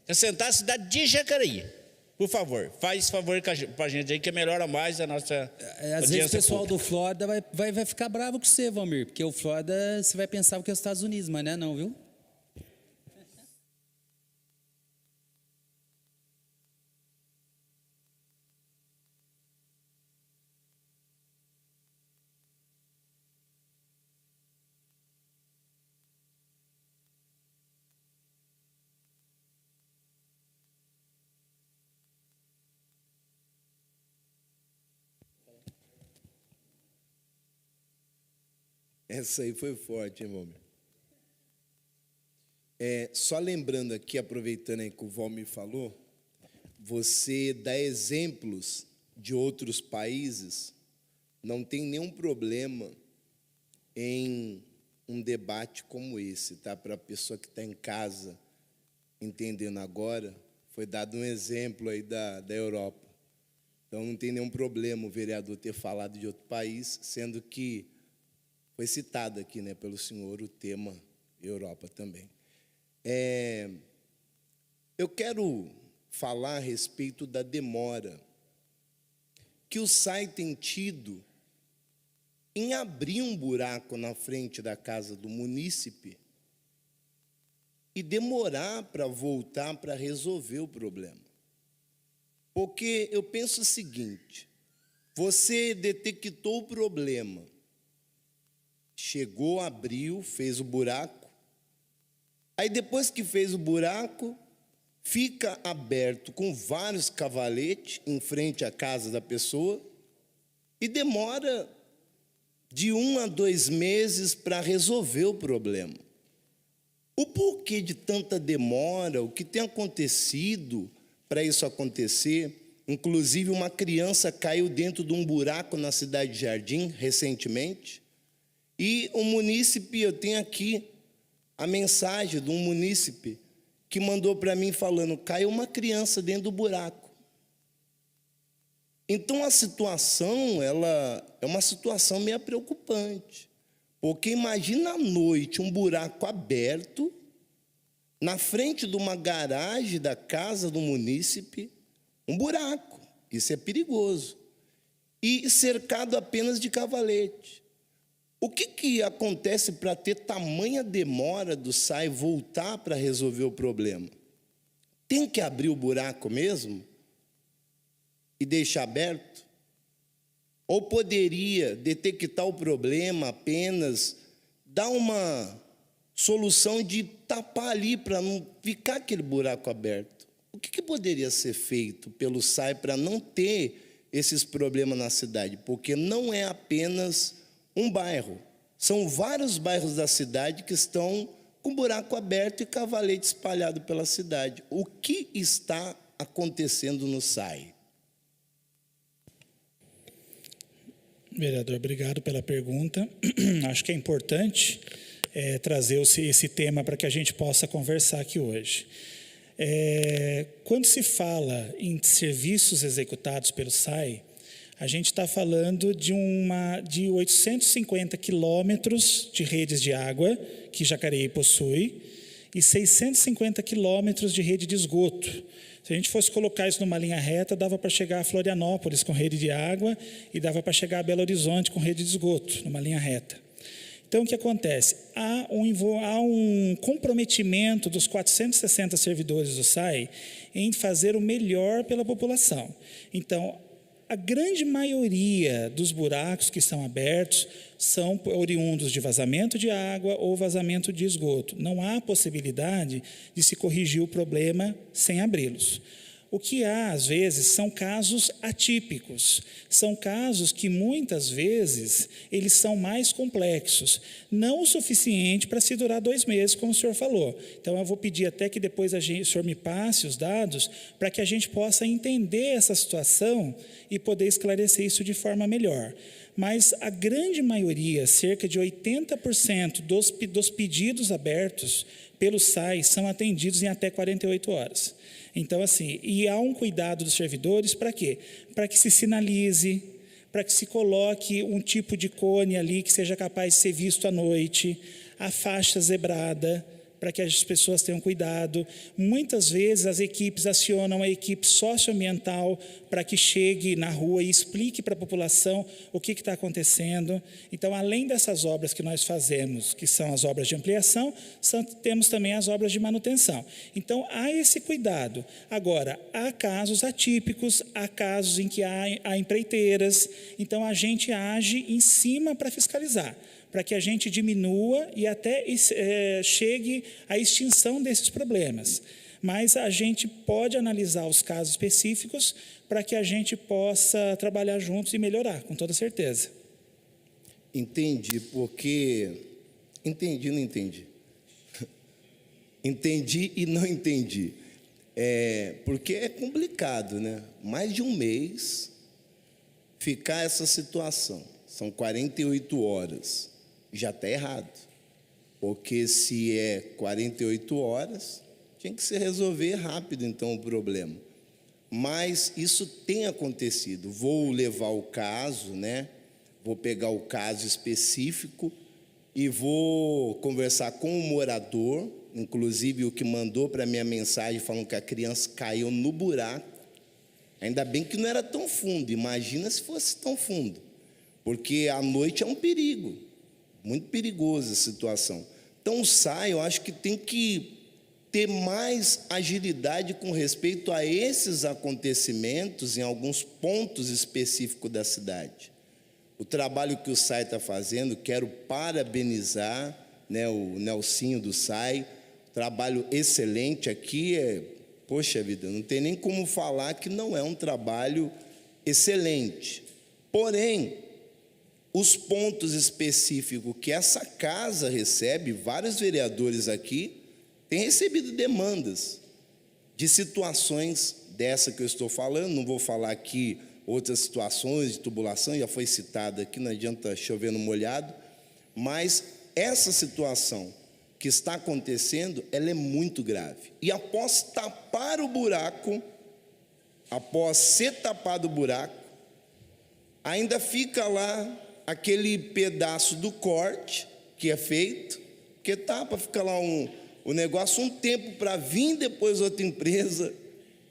assentar a cidade de Jacareí. Por favor, faz favor para a gente aí, que melhora mais a nossa Às vezes o pessoal pública. do Flórida vai ficar bravo com você, Valmir, porque o Flórida você vai pensar que é os Estados Unidos, mas não é não, viu? Essa aí foi forte, hein, Valmir? Só lembrando aqui, aproveitando aí que o Valmir falou, você dá exemplos de outros países, não tem nenhum problema em um debate como esse, tá? Para a pessoa que está em casa entendendo agora, foi dado um exemplo aí da Europa. Então, não tem nenhum problema o vereador ter falado de outro país, sendo que foi citado aqui, né, pelo senhor o tema Europa também. Eu quero falar a respeito da demora que o SAI tem tido em abrir um buraco na frente da casa do munícipe e demorar para voltar para resolver o problema. Porque eu penso o seguinte, você detectou o problema, chegou, abriu, fez o buraco. Aí, depois que fez o buraco, fica aberto com vários cavaletes em frente à casa da pessoa e demora de 1 a 2 meses para resolver o problema. O porquê de tanta demora, o que tem acontecido para isso acontecer? Inclusive, uma criança caiu dentro de um buraco na cidade de Jardim, recentemente. E o munícipe, eu tenho aqui a mensagem de um munícipe que mandou para mim falando: caiu uma criança dentro do buraco. Então a situação, ela é uma situação meio preocupante, porque imagina à noite um buraco aberto na frente de uma garagem da casa do munícipe, um buraco, isso é perigoso, e cercado apenas de cavalete. O que acontece para ter tamanha demora do SAI voltar para resolver o problema? Tem que abrir o buraco mesmo e deixar aberto? Ou poderia detectar o problema apenas, dar uma solução de tapar ali para não ficar aquele buraco aberto? O que poderia ser feito pelo SAI para não ter esses problemas na cidade? Porque não é apenas um bairro, são vários bairros da cidade que estão com buraco aberto e cavalete espalhado pela cidade. O que está acontecendo no SAI? Vereador, obrigado pela pergunta. Acho que é importante trazer esse tema para que a gente possa conversar aqui hoje. Quando se fala em serviços executados pelo SAI, a gente está falando de 850 quilômetros de redes de água que Jacareí possui e 650 quilômetros de rede de esgoto. Se a gente fosse colocar isso numa linha reta, dava para chegar a Florianópolis com rede de água e dava para chegar a Belo Horizonte com rede de esgoto, numa linha reta. Então, o que acontece? Há um comprometimento dos 460 servidores do SAI em fazer o melhor pela população. Então, a grande maioria dos buracos que são abertos são oriundos de vazamento de água ou vazamento de esgoto. Não há possibilidade de se corrigir o problema sem abri-los. O que há, às vezes, são casos atípicos. São casos que, muitas vezes, eles são mais complexos. Não o suficiente para se durar 2 meses, como o senhor falou. Então, eu vou pedir até que depois o senhor me passe os dados para que a gente possa entender essa situação e poder esclarecer isso de forma melhor. Mas a grande maioria, cerca de 80% dos pedidos abertos pelo SAI são atendidos em até 48 horas. Então, assim, e há um cuidado dos servidores para quê? Para que se sinalize, para que se coloque um tipo de cone ali que seja capaz de ser visto à noite, a faixa zebrada, para que as pessoas tenham cuidado. Muitas vezes as equipes acionam a equipe socioambiental para que chegue na rua e explique para a população o que está acontecendo. Então, além dessas obras que nós fazemos, que são as obras de ampliação, temos também as obras de manutenção. Então, há esse cuidado. Agora, há casos atípicos, há casos em que há empreiteiras, então a gente age em cima para fiscalizar, para que a gente diminua e até chegue à extinção desses problemas. Mas a gente pode analisar os casos específicos para que a gente possa trabalhar juntos e melhorar, com toda certeza. Entendi, porque... Entendi e não entendi. Entendi e não entendi. Porque é complicado, né? Mais de um mês ficar essa situação. São 48 horas. Já está errado, porque se é 48 horas, tinha que se resolver rápido, então, o problema. Mas isso tem acontecido. Vou levar o caso, né? Vou pegar o caso específico e vou conversar com o morador, inclusive o que mandou para minha mensagem falando que a criança caiu no buraco. Ainda bem que não era tão fundo, imagina se fosse tão fundo, porque à noite é um perigo. Muito perigosa a situação. Então, o SAI, eu acho que tem que ter mais agilidade com respeito a esses acontecimentos em alguns pontos específicos da cidade. O trabalho que o SAI está fazendo, quero parabenizar, né, o Nelsinho do SAI, trabalho excelente aqui. Poxa vida, não tem nem como falar que não é um trabalho excelente. Porém, os pontos específicos que essa casa recebe, vários vereadores aqui têm recebido demandas de situações dessa que eu estou falando. Não vou falar aqui outras situações de tubulação, já foi citada aqui, não adianta chover no molhado, mas essa situação que está acontecendo, ela é muito grave. E após tapar o buraco, após ser tapado o buraco, ainda fica lá aquele pedaço do corte que é feito, que tapa, fica lá o negócio um tempo para vir depois outra empresa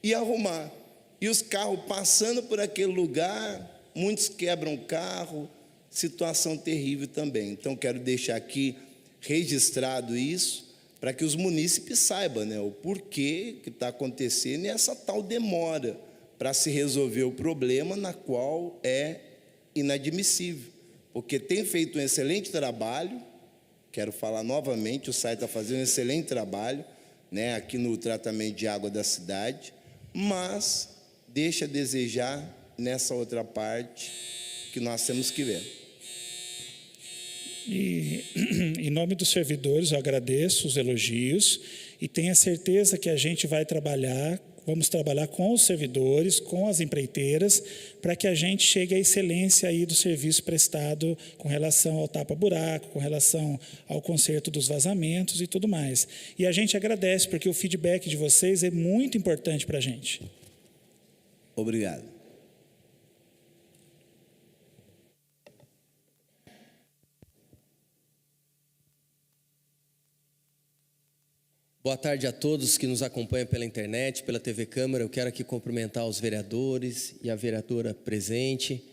e arrumar. E os carros passando por aquele lugar, muitos quebram o carro, situação terrível também. Então, quero deixar aqui registrado isso, para que os munícipes saibam, né, o porquê que está acontecendo e essa tal demora para se resolver o problema, na qual é inadmissível. Porque tem feito um excelente trabalho, quero falar novamente, o SAI está fazendo um excelente trabalho, né, aqui no tratamento de água da cidade, mas deixa a desejar nessa outra parte que nós temos que ver. E, em nome dos servidores, eu agradeço os elogios e tenho a certeza que a gente vai vamos trabalhar com os servidores, com as empreiteiras, para que a gente chegue à excelência aí do serviço prestado com relação ao tapa-buraco, com relação ao conserto dos vazamentos e tudo mais. E a gente agradece, porque o feedback de vocês é muito importante para a gente. Obrigado. Boa tarde a todos que nos acompanham pela internet, pela TV Câmara. Eu quero aqui cumprimentar os vereadores e a vereadora presente,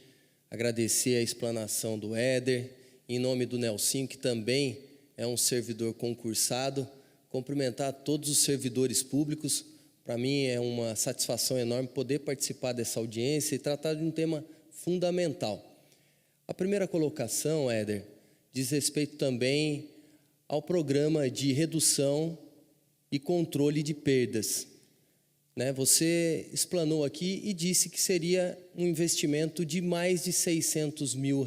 agradecer a explanação do Éder, em nome do Nelsinho, que também é um servidor concursado, cumprimentar todos os servidores públicos. Para mim é uma satisfação enorme poder participar dessa audiência e tratar de um tema fundamental. A primeira colocação, Éder, diz respeito também ao programa de redução e controle de perdas. Você explanou aqui e disse que seria um investimento de mais de R$600 mil.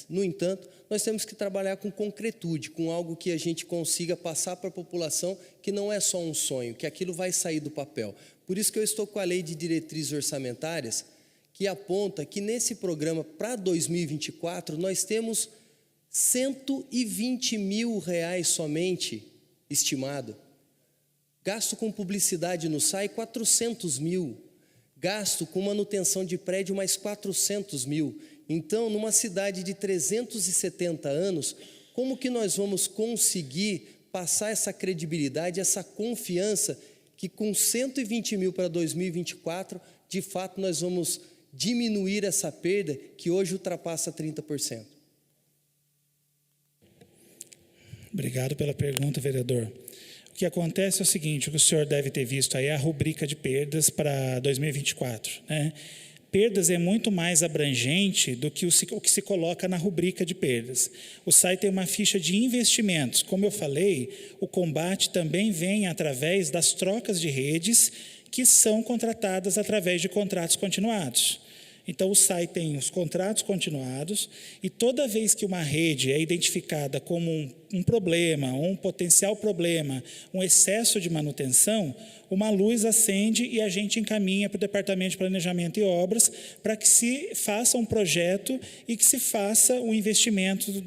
No entanto, nós temos que trabalhar com concretude, com algo que a gente consiga passar para a população, que não é só um sonho, que aquilo vai sair do papel. Por isso que eu estou com a lei de diretrizes orçamentárias, que aponta que nesse programa para 2024, nós temos R$120 mil somente estimado. Gasto com publicidade no SAI, 400 mil. Gasto com manutenção de prédio, mais 400 mil. Então, numa cidade de 370 anos, como que nós vamos conseguir passar essa credibilidade, essa confiança, que com 120 mil para 2024, de fato, nós vamos diminuir essa perda, que hoje ultrapassa 30%? Obrigado pela pergunta, vereador. O que acontece é o seguinte, o que o senhor deve ter visto aí é a rubrica de perdas para 2024. Perdas é muito mais abrangente do que o que se coloca na rubrica de perdas. O SAI tem uma ficha de investimentos. Como eu falei, o combate também vem através das trocas de redes que são contratadas através de contratos continuados. Então, o SAI tem os contratos continuados e toda vez que uma rede é identificada como um problema, um potencial problema, um excesso de manutenção, uma luz acende e a gente encaminha para o Departamento de Planejamento e Obras para que se faça um projeto e que se faça o investimento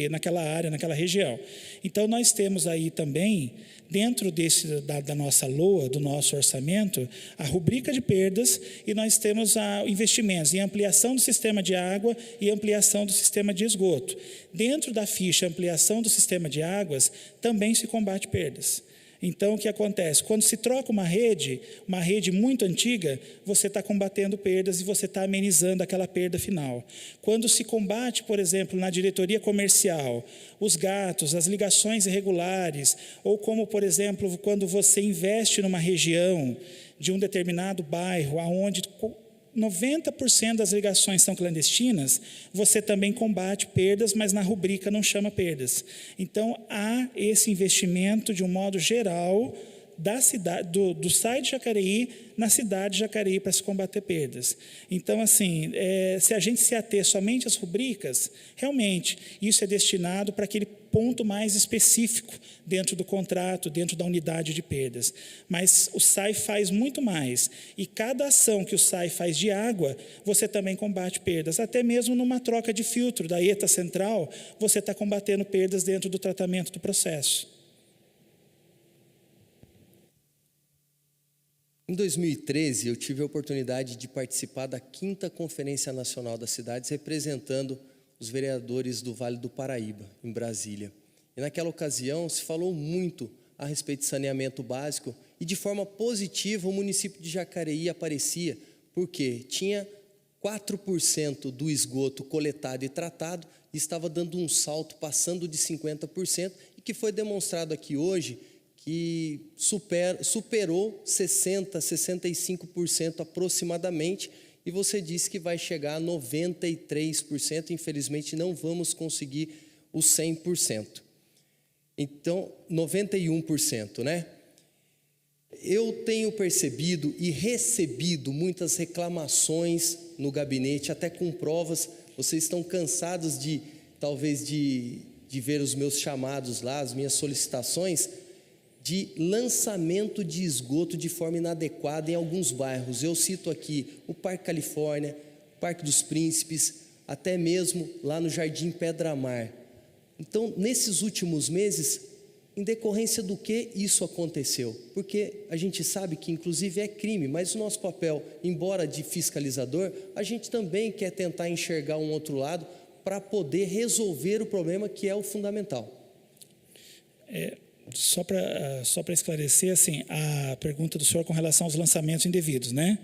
naquela área, naquela região. Então, nós temos aí também, dentro da nossa LOA, do nosso orçamento, a rubrica de perdas e nós temos investimentos em ampliação do sistema de água e ampliação do sistema de esgoto. Dentro da ficha ampliação do sistema de águas, também se combate perdas. Então, o que acontece? Quando se troca uma rede muito antiga, você está combatendo perdas e você está amenizando aquela perda final. Quando se combate, por exemplo, na diretoria comercial, os gatos, as ligações irregulares, ou como, por exemplo, quando você investe numa região de um determinado bairro, onde 90% das ligações são clandestinas, você também combate perdas, mas na rubrica não chama perdas. Então, há esse investimento, de um modo geral, da cidade, do SAI de Jacareí, na cidade de Jacareí, para se combater perdas. Então, assim, se a gente se ater somente às rubricas, realmente, isso é destinado para aquele ponto mais específico dentro do contrato, dentro da unidade de perdas. Mas o SAI faz muito mais. E cada ação que o SAI faz de água, você também combate perdas. Até mesmo numa troca de filtro da ETA central, você está combatendo perdas dentro do tratamento do processo. Em 2013, eu tive a oportunidade de participar da 5ª Conferência Nacional das Cidades, representando os vereadores do Vale do Paraíba, em Brasília. E naquela ocasião se falou muito a respeito de saneamento básico e de forma positiva o município de Jacareí aparecia, porque tinha 4% do esgoto coletado e tratado e estava dando um salto passando de 50% e que foi demonstrado aqui hoje que superou 60%, 65% aproximadamente, e você disse que vai chegar a 93%, infelizmente não vamos conseguir os 100%. Então, 91%, né? Eu tenho percebido e recebido muitas reclamações no gabinete, até com provas. Vocês estão cansados talvez de ver os meus chamados lá, as minhas solicitações, de lançamento de esgoto de forma inadequada em alguns bairros. Eu cito aqui o Parque Califórnia, o Parque dos Príncipes, até mesmo lá no Jardim Pedra Mar. Então, nesses últimos meses, em decorrência do que isso aconteceu? Porque a gente sabe que, inclusive, é crime, mas o nosso papel, embora de fiscalizador, a gente também quer tentar enxergar um outro lado para poder resolver o problema, que é o fundamental. Só para esclarecer, assim, a pergunta do senhor com relação aos lançamentos indevidos, né?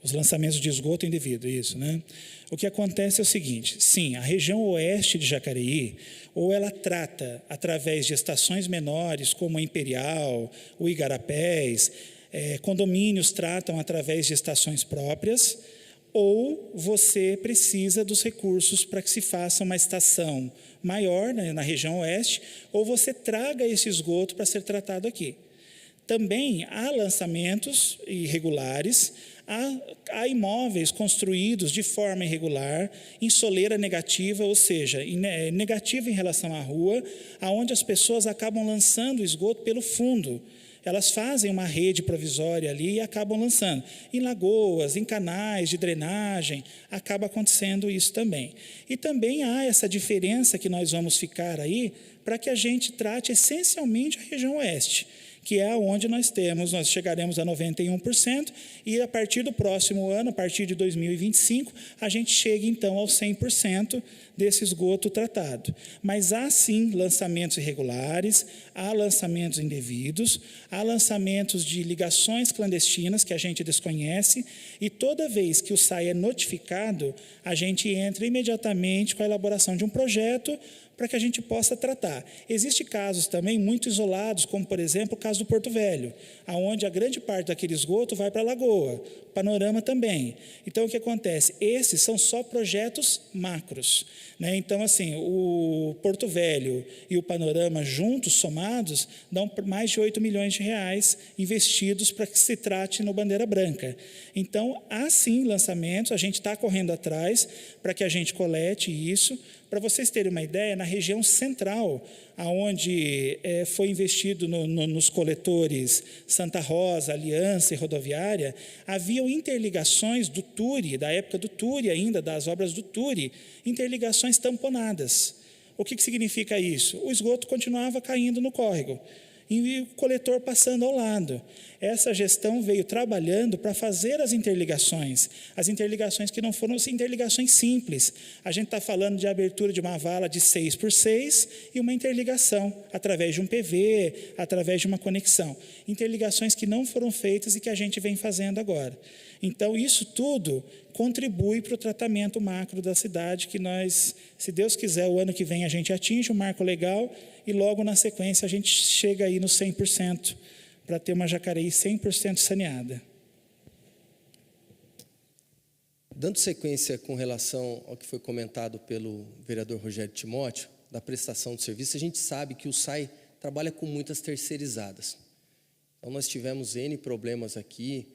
Os lançamentos de esgoto indevido, isso, né? O que acontece é o seguinte: sim, a região oeste de Jacareí, ou ela trata através de estações menores, como a Imperial, o Igarapés, condomínios tratam através de estações próprias, ou você precisa dos recursos para que se faça uma estação maior, né, na região oeste, ou você traga esse esgoto para ser tratado aqui. Também há lançamentos irregulares, há imóveis construídos de forma irregular, em soleira negativa, ou seja, negativa em relação à rua, aonde as pessoas acabam lançando o esgoto pelo fundo. Elas fazem uma rede provisória ali e acabam lançando. Em lagoas, em canais de drenagem, acaba acontecendo isso também. E também há essa diferença que nós vamos ficar aí, para que a gente trate essencialmente a região oeste, que é onde nós chegaremos a 91%, e a partir do próximo ano, a partir de 2025, a gente chega então ao 100% desse esgoto tratado. Mas há sim lançamentos irregulares, há lançamentos indevidos, há lançamentos de ligações clandestinas que a gente desconhece, e toda vez que o SAI é notificado, a gente entra imediatamente com a elaboração de um projeto para que a gente possa tratar. Existem casos também muito isolados, como, por exemplo, o caso do Porto Velho, onde a grande parte daquele esgoto vai para a Lagoa, Panorama também. Então, o que acontece? Esses são só projetos macros, né? Então, assim, o Porto Velho e o Panorama juntos, somados, dão mais de 8 milhões de reais investidos para que se trate no Bandeira Branca. Então, há sim lançamentos, a gente está correndo atrás para que a gente colete isso. Para vocês terem uma ideia, na região central, onde foi investido nos coletores Santa Rosa, Aliança e Rodoviária, haviam interligações do Turi, da época do Turi ainda, das obras do Turi, interligações tamponadas. O que significa isso? O esgoto continuava caindo no córrego, e o coletor passando ao lado. Essa gestão veio trabalhando para fazer as interligações que não foram interligações simples. A gente está falando de abertura de uma vala de 6x6 e uma interligação, através de um PV, através de uma conexão. Interligações que não foram feitas e que a gente vem fazendo agora. Então, isso tudo contribui para o tratamento macro da cidade, que nós, se Deus quiser, o ano que vem a gente atinge um marco legal e logo na sequência a gente chega aí no 100%, para ter uma Jacareí 100% saneada. Dando sequência com relação ao que foi comentado pelo vereador Rogério Timóteo, da prestação de serviço, a gente sabe que o SAI trabalha com muitas terceirizadas. Então, nós tivemos N problemas aqui,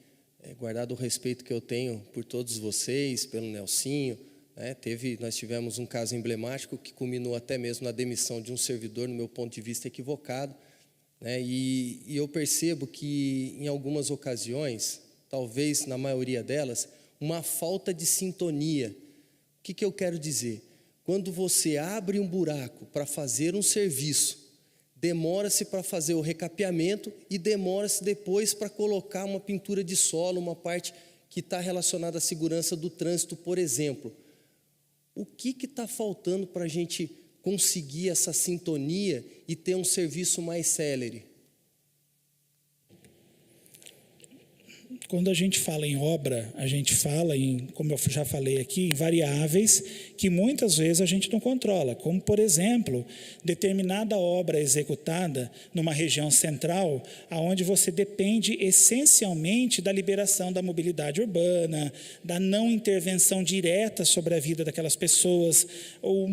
guardado o respeito que eu tenho por todos vocês, pelo Nelsinho, né? Nós tivemos um caso emblemático que culminou até mesmo na demissão de um servidor, no meu ponto de vista, equivocado, né? E eu percebo que, em algumas ocasiões, talvez na maioria delas, uma falta de sintonia. O que eu quero dizer? Quando você abre um buraco para fazer um serviço, demora-se para fazer o recapeamento e demora-se depois para colocar uma pintura de solo, uma parte que está relacionada à segurança do trânsito, por exemplo. O que está faltando para a gente conseguir essa sintonia e ter um serviço mais célere? Quando a gente fala em obra, a gente fala em, como eu já falei aqui, em variáveis que muitas vezes a gente não controla, como, por exemplo, determinada obra executada numa região central, onde você depende essencialmente da liberação da mobilidade urbana, da não intervenção direta sobre a vida daquelas pessoas, ou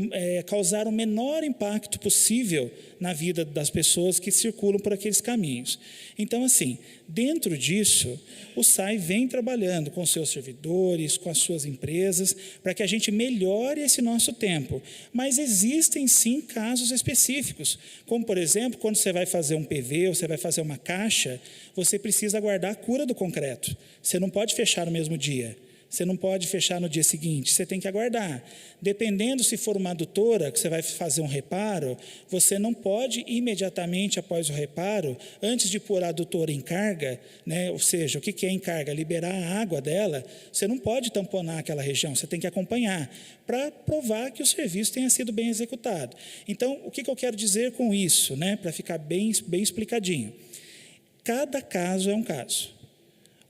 causar o menor impacto possível na vida das pessoas que circulam por aqueles caminhos. Então, assim, dentro disso, o SAI vem trabalhando com seus servidores, com as suas empresas, para que a gente melhore esse nosso tempo. Mas existem, sim, casos específicos, como, por exemplo, quando você vai fazer um PV, ou você vai fazer uma caixa, você precisa aguardar a cura do concreto. Você não pode fechar no mesmo dia. Você não pode fechar no dia seguinte, você tem que aguardar. Dependendo se for uma adutora, que você vai fazer um reparo, você não pode imediatamente após o reparo, antes de pôr a adutora em carga, né, ou seja, o que é em carga? Liberar a água dela, você não pode tamponar aquela região, você tem que acompanhar, para provar que o serviço tenha sido bem executado. Então, o que eu quero dizer com isso, né, para ficar bem explicadinho? Cada caso é um caso.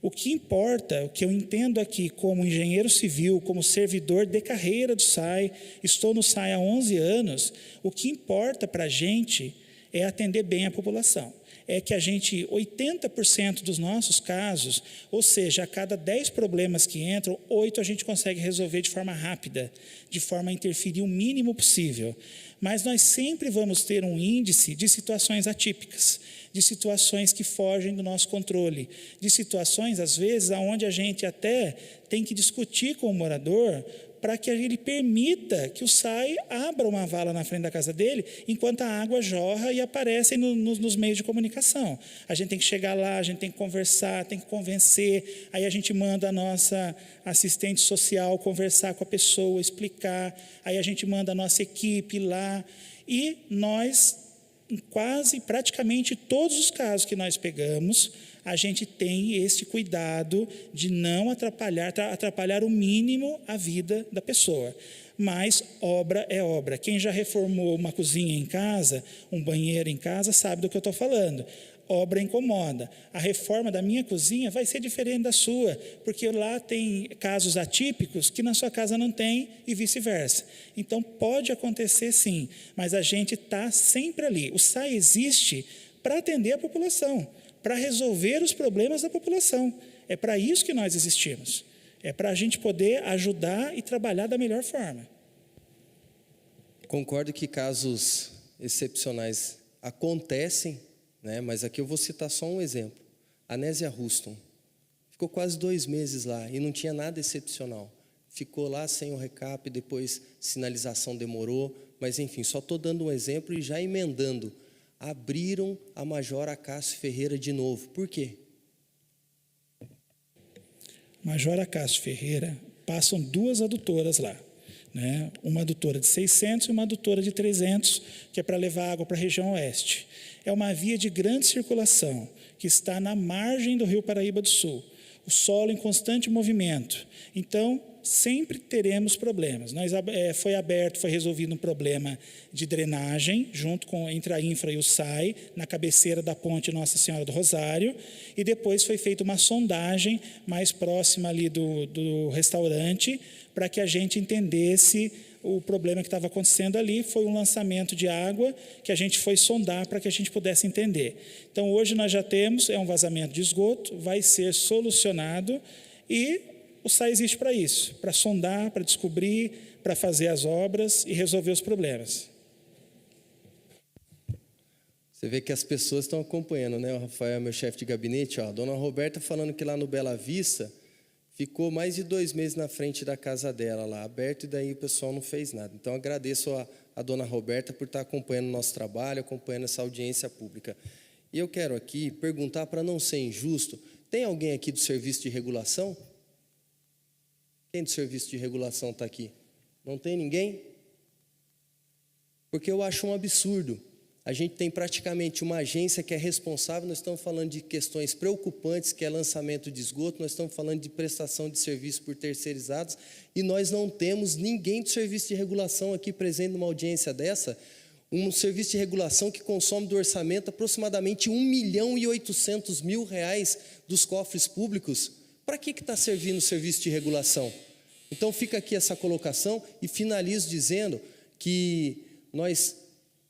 O que importa, o que eu entendo aqui como engenheiro civil, como servidor de carreira do SAI, estou no SAI há 11 anos, o que importa para a gente é atender bem a população. É que a gente, 80% dos nossos casos, ou seja, a cada 10 problemas que entram, 8 a gente consegue resolver de forma rápida, de forma a interferir o mínimo possível. Mas nós sempre vamos ter um índice de situações atípicas, de situações que fogem do nosso controle, de situações, às vezes, onde a gente até tem que discutir com o morador para que ele permita que o SAI abra uma vala na frente da casa dele, enquanto a água jorra e aparece nos meios de comunicação. A gente tem que chegar lá, a gente tem que conversar, tem que convencer, aí a gente manda a nossa assistente social conversar com a pessoa, explicar, aí a gente manda a nossa equipe lá, e nós, em praticamente todos os casos que nós pegamos, a gente tem esse cuidado de não atrapalhar o mínimo a vida da pessoa. Mas obra é obra. Quem já reformou uma cozinha em casa, um banheiro em casa, sabe do que eu estou falando. Obra incomoda. A reforma da minha cozinha vai ser diferente da sua, porque lá tem casos atípicos que na sua casa não tem e vice-versa. Então, pode acontecer sim, mas a gente está sempre ali. O SAI existe para atender a população, para resolver os problemas da população. É para isso que nós existimos. É para a gente poder ajudar e trabalhar da melhor forma. Concordo que casos excepcionais acontecem, né? Mas aqui eu vou citar só um exemplo. Anésia Ruston. Ficou quase 2 meses lá e não tinha nada excepcional. Ficou lá sem o recap, depois sinalização demorou, mas enfim, só estou dando um exemplo e já emendando. Abriram a Major Acácio Ferreira de novo. Por quê? Major Acácio Ferreira, passam 2 adutoras lá, né? Uma adutora de 600 e uma adutora de 300, que é para levar água para a região oeste. É uma via de grande circulação, que está na margem do Rio Paraíba do Sul. O solo em constante movimento. Então, sempre teremos problemas. Foi resolvido um problema de drenagem, entre a Infra e o SAI, na cabeceira da ponte Nossa Senhora do Rosário, e depois foi feita uma sondagem mais próxima ali do restaurante, para que a gente entendesse o problema que estava acontecendo ali. Foi um lançamento de água que a gente foi sondar para que a gente pudesse entender. Então, hoje nós já temos, um vazamento de esgoto, vai ser solucionado, e o SAI existe para isso, para sondar, para descobrir, para fazer as obras e resolver os problemas. Você vê que as pessoas estão acompanhando, né? O Rafael, meu chefe de gabinete, a dona Roberta falando que lá no Bela Vista ficou mais de 2 meses na frente da casa dela lá, aberto, e daí o pessoal não fez nada. Então, agradeço a dona Roberta por estar acompanhando o nosso trabalho, acompanhando essa audiência pública. E eu quero aqui perguntar, para não ser injusto, tem alguém aqui do Serviço de Regulação? Quem do Serviço de Regulação está aqui? Não tem ninguém? Porque eu acho um absurdo a gente tem praticamente uma agência que é responsável, nós estamos falando de questões preocupantes, que é lançamento de esgoto, nós estamos falando de prestação de serviço por terceirizados, e nós não temos ninguém do serviço de regulação aqui presente numa audiência dessa, um serviço de regulação que consome do orçamento aproximadamente R$1.800.000 dos cofres públicos. Para que está servindo o serviço de regulação? Então fica aqui essa colocação e finalizo dizendo que nós,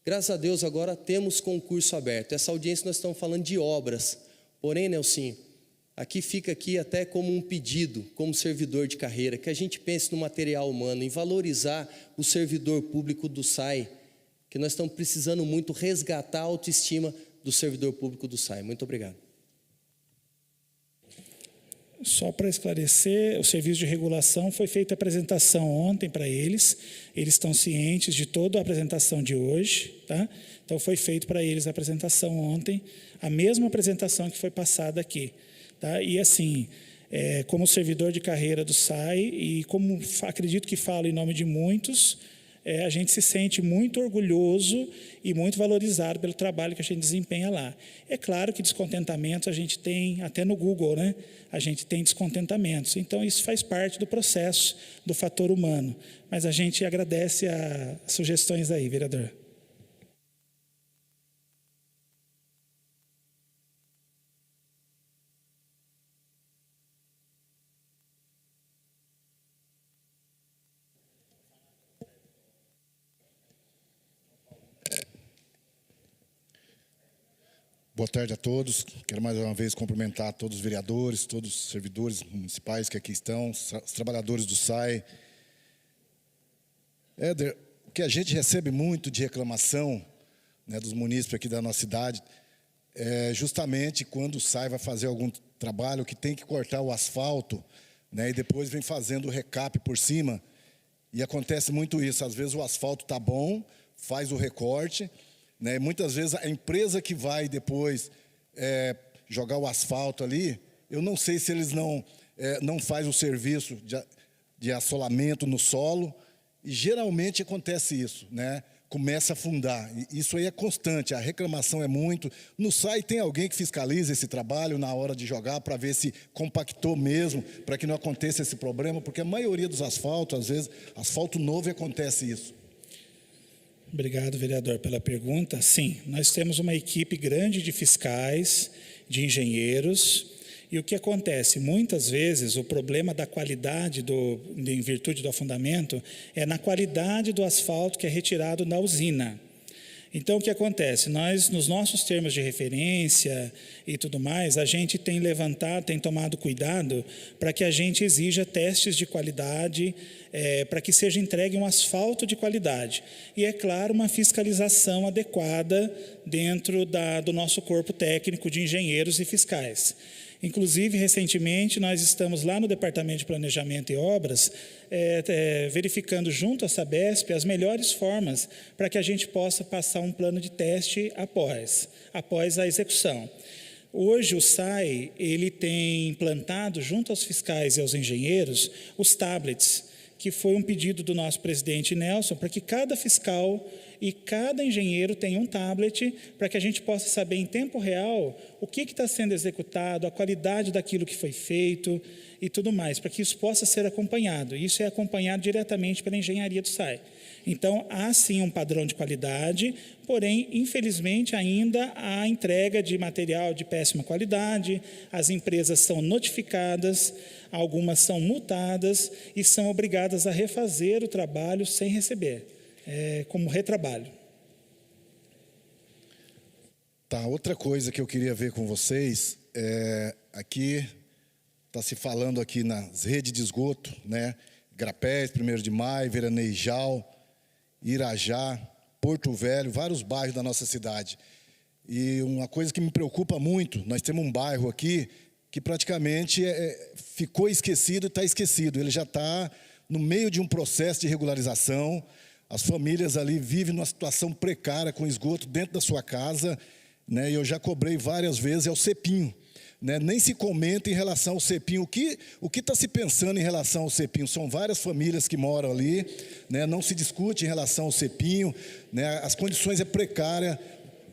graças a Deus, agora temos concurso aberto. Essa audiência nós estamos falando de obras. Porém, Nelsinho, aqui fica aqui até como um pedido, como servidor de carreira, que a gente pense no material humano, em valorizar o servidor público do SAI, que nós estamos precisando muito resgatar a autoestima do servidor público do SAI. Muito obrigado. Só para esclarecer, o serviço de regulação foi feita a apresentação ontem para eles estão cientes de toda a apresentação de hoje, tá? Então foi feito para eles a apresentação ontem, a mesma apresentação que foi passada aqui, tá? E assim, como servidor de carreira do SAI, e como acredito que falo em nome de muitos, a gente se sente muito orgulhoso e muito valorizado pelo trabalho que a gente desempenha lá. É claro que descontentamentos a gente tem, até no Google, né? A gente tem descontentamentos. Então, isso faz parte do processo do fator humano. Mas a gente agradece as sugestões aí, vereador. Boa tarde a todos. Quero mais uma vez cumprimentar todos os vereadores, todos os servidores municipais que aqui estão, os trabalhadores do SAI. Éder, o que a gente recebe muito de reclamação, né, dos munícipes aqui da nossa cidade é justamente quando o SAI vai fazer algum trabalho que tem que cortar o asfalto, né, e depois vem fazendo o recap por cima. E acontece muito isso. Às vezes o asfalto está bom, faz o recorte, né? Muitas vezes a empresa que vai depois jogar o asfalto ali, eu não sei se eles não faz o serviço de assolamento no solo, e geralmente acontece isso, né? Começa a afundar, e isso aí é constante, a reclamação é muito. No SAI tem alguém que fiscaliza esse trabalho na hora de jogar para ver se compactou mesmo, para que não aconteça esse problema, porque a maioria dos asfaltos, às vezes, asfalto novo e acontece isso. Obrigado, vereador, pela pergunta. Sim, nós temos uma equipe grande de fiscais, de engenheiros, e o que acontece? Muitas vezes o problema da qualidade, em virtude do afundamento, é na qualidade do asfalto que é retirado da usina. Então, o que acontece? Nós, nos nossos termos de referência e tudo mais, a gente tem tomado cuidado para que a gente exija testes de qualidade, para que seja entregue um asfalto de qualidade. E, é claro, uma fiscalização adequada dentro do nosso corpo técnico de engenheiros e fiscais. Inclusive, recentemente, nós estamos lá no Departamento de Planejamento e Obras, verificando junto à Sabesp as melhores formas para que a gente possa passar um plano de teste após a execução. Hoje, o SAI ele tem implantado, junto aos fiscais e aos engenheiros, os tablets, que foi um pedido do nosso presidente Nelson, para que cada fiscal e cada engenheiro tenha um tablet, para que a gente possa saber em tempo real o que está sendo executado, a qualidade daquilo que foi feito e tudo mais, para que isso possa ser acompanhado. Isso é acompanhado diretamente pela engenharia do SAI. Então, há sim um padrão de qualidade, porém, infelizmente, ainda há entrega de material de péssima qualidade, as empresas são notificadas, algumas são multadas e são obrigadas a refazer o trabalho sem receber, como retrabalho. Tá, outra coisa que eu queria ver com vocês, aqui está se falando aqui nas redes de esgoto, né? Grapés, 1º de Maio, Veranejal, Irajá, Porto Velho, vários bairros da nossa cidade. E uma coisa que me preocupa muito, nós temos um bairro aqui que praticamente ficou esquecido e está esquecido. Ele já está no meio de um processo de regularização. As famílias ali vivem numa situação precária com esgoto dentro da sua casa, né? E eu já cobrei várias vezes, é o Cepinho. Né? Nem se comenta em relação ao Cepinho. O que está se pensando em relação ao Cepinho? São várias famílias que moram ali, né? Não se discute em relação ao Cepinho, né? As condições precárias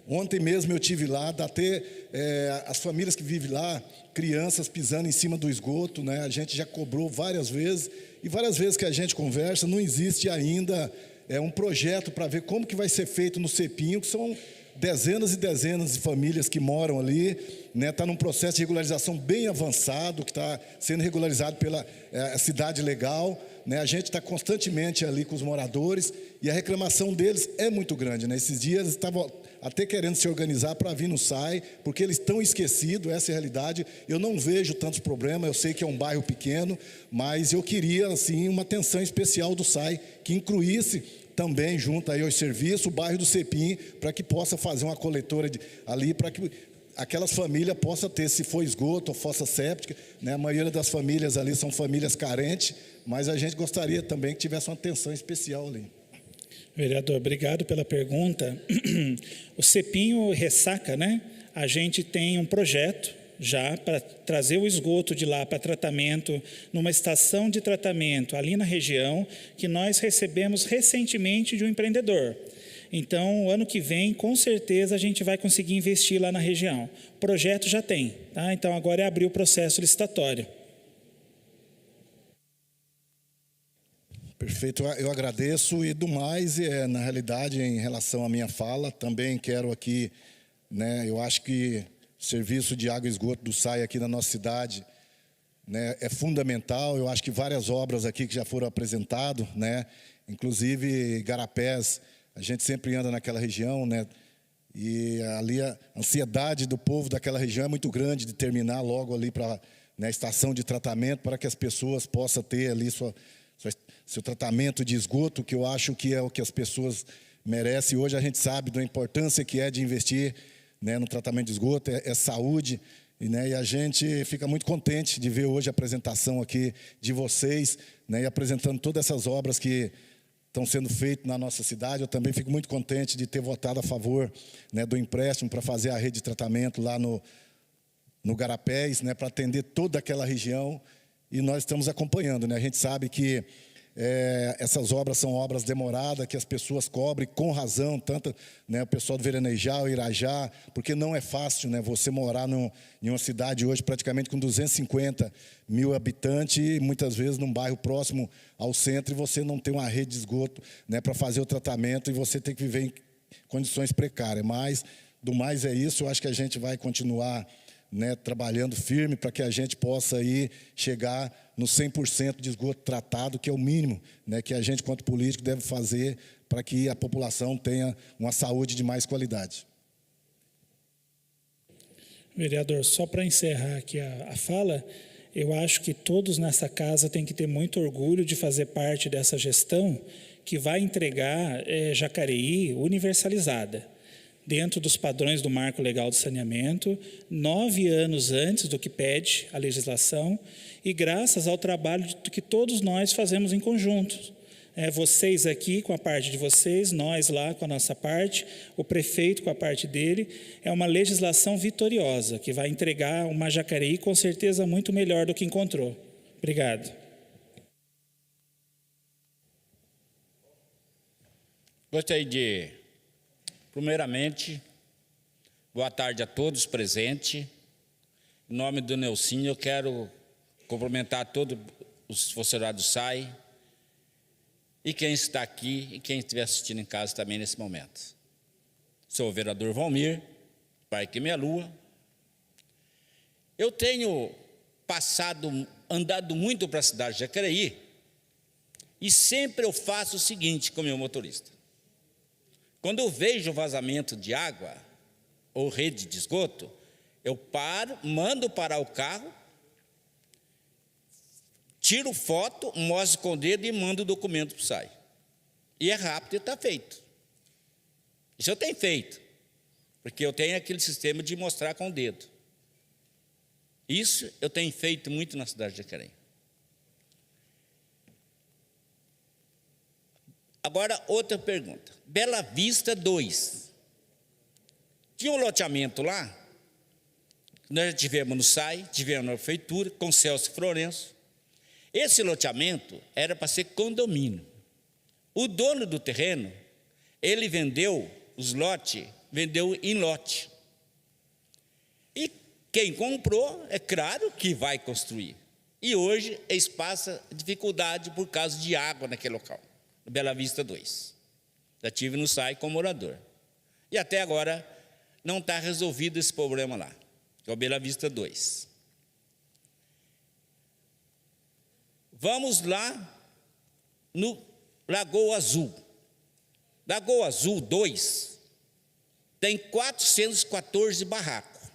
Ontem mesmo eu tive lá, dá até as famílias que vivem lá, crianças pisando em cima do esgoto, né? A gente já cobrou várias vezes, e várias vezes que a gente conversa, não existe ainda um projeto para ver como que vai ser feito no Cepinho, que são dezenas e dezenas de famílias que moram ali, né? Está num processo de regularização bem avançado, que está sendo regularizado pela cidade legal, né? A gente está constantemente ali com os moradores, e a reclamação deles é muito grande, né? Esses dias estavam até querendo se organizar para vir no SAI, porque eles estão esquecidos, essa é a realidade. Eu não vejo tantos problemas, eu sei que é um bairro pequeno, mas eu queria, assim, uma atenção especial do SAI, que incluísse também, junto aí aos serviços, o bairro do Cepim, para que possa fazer uma coletora ali, para que aquelas famílias possam ter, se for esgoto ou fossa séptica, né? A maioria das famílias ali são famílias carentes, mas a gente gostaria também que tivesse uma atenção especial ali. Vereador, obrigado pela pergunta. O Cepinho Ressaca, né? A gente tem um projeto já para trazer o esgoto de lá para tratamento, numa estação de tratamento ali na região, que nós recebemos recentemente de um empreendedor. Então, ano que vem, com certeza, a gente vai conseguir investir lá na região. O projeto já tem, tá? Então, agora é abrir o processo licitatório. Perfeito, eu agradeço, e do mais, na realidade, em relação à minha fala, também quero aqui, né, eu acho que o serviço de água e esgoto do SAI aqui na nossa cidade, né, é fundamental. Eu acho que várias obras aqui que já foram apresentadas, né, inclusive Garapés, a gente sempre anda naquela região, né, e ali a ansiedade do povo daquela região é muito grande de terminar logo ali para, né, a estação de tratamento, para que as pessoas possam ter ali seu tratamento de esgoto, que eu acho que é o que as pessoas merecem. Hoje a gente sabe da importância que é de investir, né, no tratamento de esgoto, é saúde, né, e a gente fica muito contente de ver hoje a apresentação aqui de vocês, né, e apresentando todas essas obras que estão sendo feitas na nossa cidade. Eu também fico muito contente de ter votado a favor, né, do empréstimo para fazer a rede de tratamento lá no Garapés, né, para atender toda aquela região, e nós estamos acompanhando, né? A gente sabe que essas obras são obras demoradas, que as pessoas cobrem com razão, tanto, né, o pessoal do Veranejal, Irajá, porque não é fácil, né, você morar em uma cidade hoje praticamente com 250 mil habitantes, e muitas vezes num bairro próximo ao centro, e você não tem uma rede de esgoto, né, para fazer o tratamento, e você tem que viver em condições precárias. Mas, do mais é isso, eu acho que a gente vai continuar, né, trabalhando firme para que a gente possa aí chegar no 100% de esgoto tratado, que é o mínimo, né, que a gente, quanto político, deve fazer para que a população tenha uma saúde de mais qualidade. Vereador, só para encerrar aqui a fala, eu acho que todos nessa casa têm que ter muito orgulho de fazer parte dessa gestão que vai entregar Jacareí universalizada, dentro dos padrões do Marco Legal do Saneamento, 9 anos antes do que pede a legislação, e graças ao trabalho que todos nós fazemos em conjunto. Vocês aqui com a parte de vocês, nós lá com a nossa parte, o prefeito com a parte dele. É uma legislação vitoriosa, que vai entregar uma Jacareí com certeza muito melhor do que encontrou. Obrigado. Gostaria de, primeiramente, boa tarde a todos presentes. Em nome do Nelsinho, eu quero cumprimentar todos os funcionários do SAI e quem está aqui e quem estiver assistindo em casa também nesse momento. Sou o vereador Valmir, Parque Meia Lua. Eu tenho andado muito para a cidade de Jacareí, e sempre eu faço o seguinte com o meu motorista. Quando eu vejo vazamento de água ou rede de esgoto, eu paro, mando parar o carro, tiro foto, mostro com o dedo e mando o documento para o SAI. E é rápido e está feito. Isso eu tenho feito, porque eu tenho aquele sistema de mostrar com o dedo. Isso eu tenho feito muito na cidade de Jacareí. Agora, outra pergunta. Bela Vista 2. Tinha um loteamento lá, nós já tivemos no SAI, tivemos na prefeitura, com Celso Florencio. Esse loteamento era para ser condomínio. O dono do terreno, ele vendeu os lotes, vendeu em lote. E quem comprou, é claro que vai construir. E hoje eles passam dificuldade por causa de água naquele local, no Bela Vista 2. Já tive no SAI como morador. E até agora não está resolvido esse problema lá, que é o Bela Vista 2. Vamos lá no Lagoa Azul. Lagoa Azul 2 tem 414 barracos.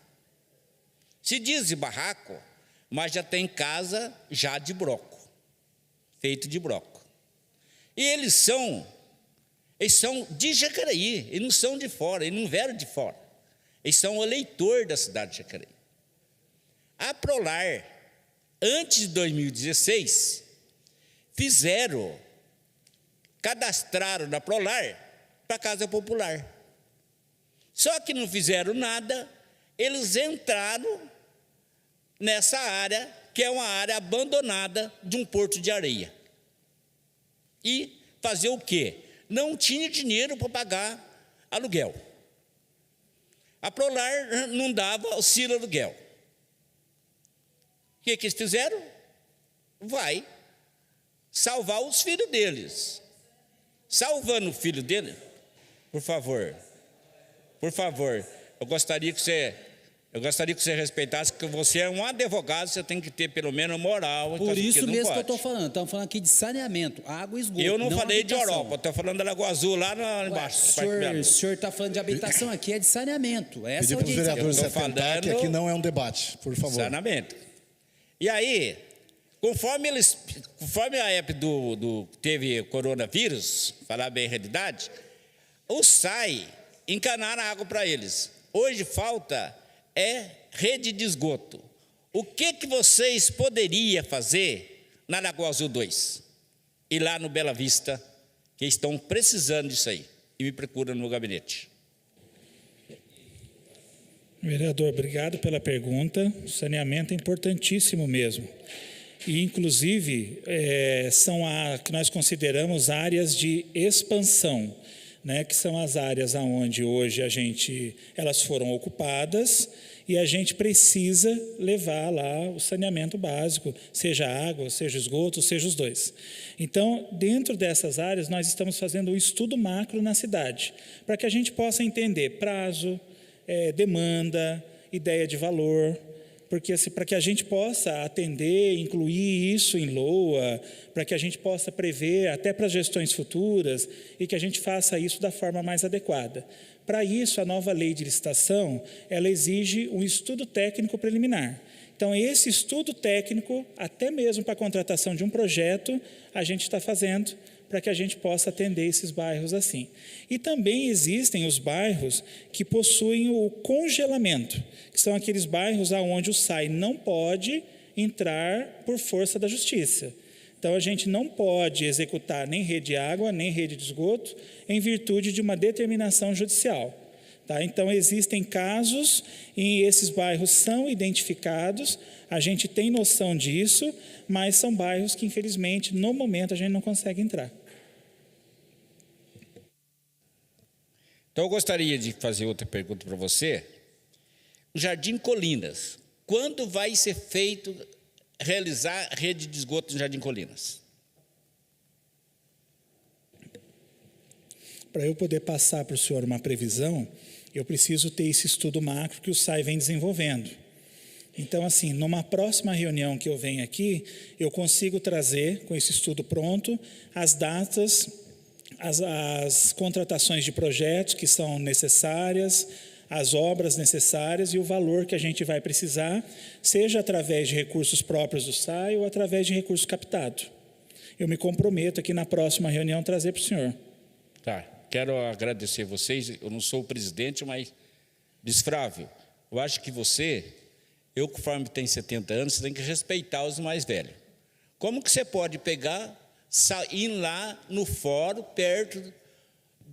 Se diz de barraco, mas já tem casa já de bloco, feito de bloco. E eles são de Jacareí, eles não são de fora, eles não vieram de fora. Eles são o eleitor da cidade de Jacareí. A Prolar, antes de 2016, cadastraram na Prolar para a Casa Popular. Só que não fizeram nada, eles entraram nessa área, que é uma área abandonada de um porto de areia. E fazer o quê? Não tinha dinheiro para pagar aluguel. A Prolar não dava auxílio aluguel. O que eles fizeram? Vai salvar os filhos deles. Salvando o filho dele, por favor, eu gostaria que você respeitasse, que você é um advogado, você tem que ter pelo menos moral. Por isso mesmo que eu estou falando. Estamos falando aqui de saneamento, água e esgoto. Eu não falei habitação. de Europa, estou falando da Lagoa Azul, lá embaixo. O senhor está falando de habitação, aqui é de saneamento. Essa Pedir é a para os audiência. vereadores se Eu tô atentar, que falando- aqui não é um debate, por favor. Saneamento. E aí, conforme a época teve coronavírus, falar bem a realidade, o SAI encanaram a água para eles. Hoje falta rede de esgoto. O que vocês poderiam fazer na Lagoa Azul 2? E lá no Bela Vista, que estão precisando disso aí. E me procuram no gabinete. Vereador, obrigado pela pergunta. O saneamento é importantíssimo mesmo. E, inclusive, são que nós consideramos áreas de expansão, né, que são as áreas onde hoje elas foram ocupadas e a gente precisa levar lá o saneamento básico, seja água, seja esgoto, seja os dois. Então, dentro dessas áreas, nós estamos fazendo um estudo macro na cidade, para que a gente possa entender prazo, demanda, ideia de valor, porque para que a gente possa atender, incluir isso em LOA, para que a gente possa prever até para as gestões futuras e que a gente faça isso da forma mais adequada. Para isso, a nova lei de licitação, ela exige um estudo técnico preliminar. Então, esse estudo técnico, até mesmo para a contratação de um projeto, a gente está fazendo para que a gente possa atender esses bairros assim. E também existem os bairros que possuem o congelamento, que são aqueles bairros onde o SAI não pode entrar por força da justiça. Então, a gente não pode executar nem rede de água, nem rede de esgoto, em virtude de uma determinação judicial. Tá? Então, existem casos em esses bairros são identificados, a gente tem noção disso, mas são bairros que, infelizmente, no momento, a gente não consegue entrar. Então, eu gostaria de fazer outra pergunta para você. O Jardim Colinas, quando vai ser realizar a rede de esgoto no Jardim Colinas? Para eu poder passar para o senhor uma previsão, eu preciso ter esse estudo macro que o SAI vem desenvolvendo. Então, assim, numa próxima reunião que eu venho aqui, eu consigo trazer, com esse estudo pronto, as datas, as contratações de projetos que são necessárias, as obras necessárias e o valor que a gente vai precisar, seja através de recursos próprios do SAI ou através de recurso captado. Eu me comprometo aqui na próxima reunião a trazer para o senhor. Tá, quero agradecer vocês. Eu não sou o presidente, mas diz Flávio, eu acho que eu conforme tem 70 anos, você tem que respeitar os mais velhos. Como que você pode ir lá no fórum, perto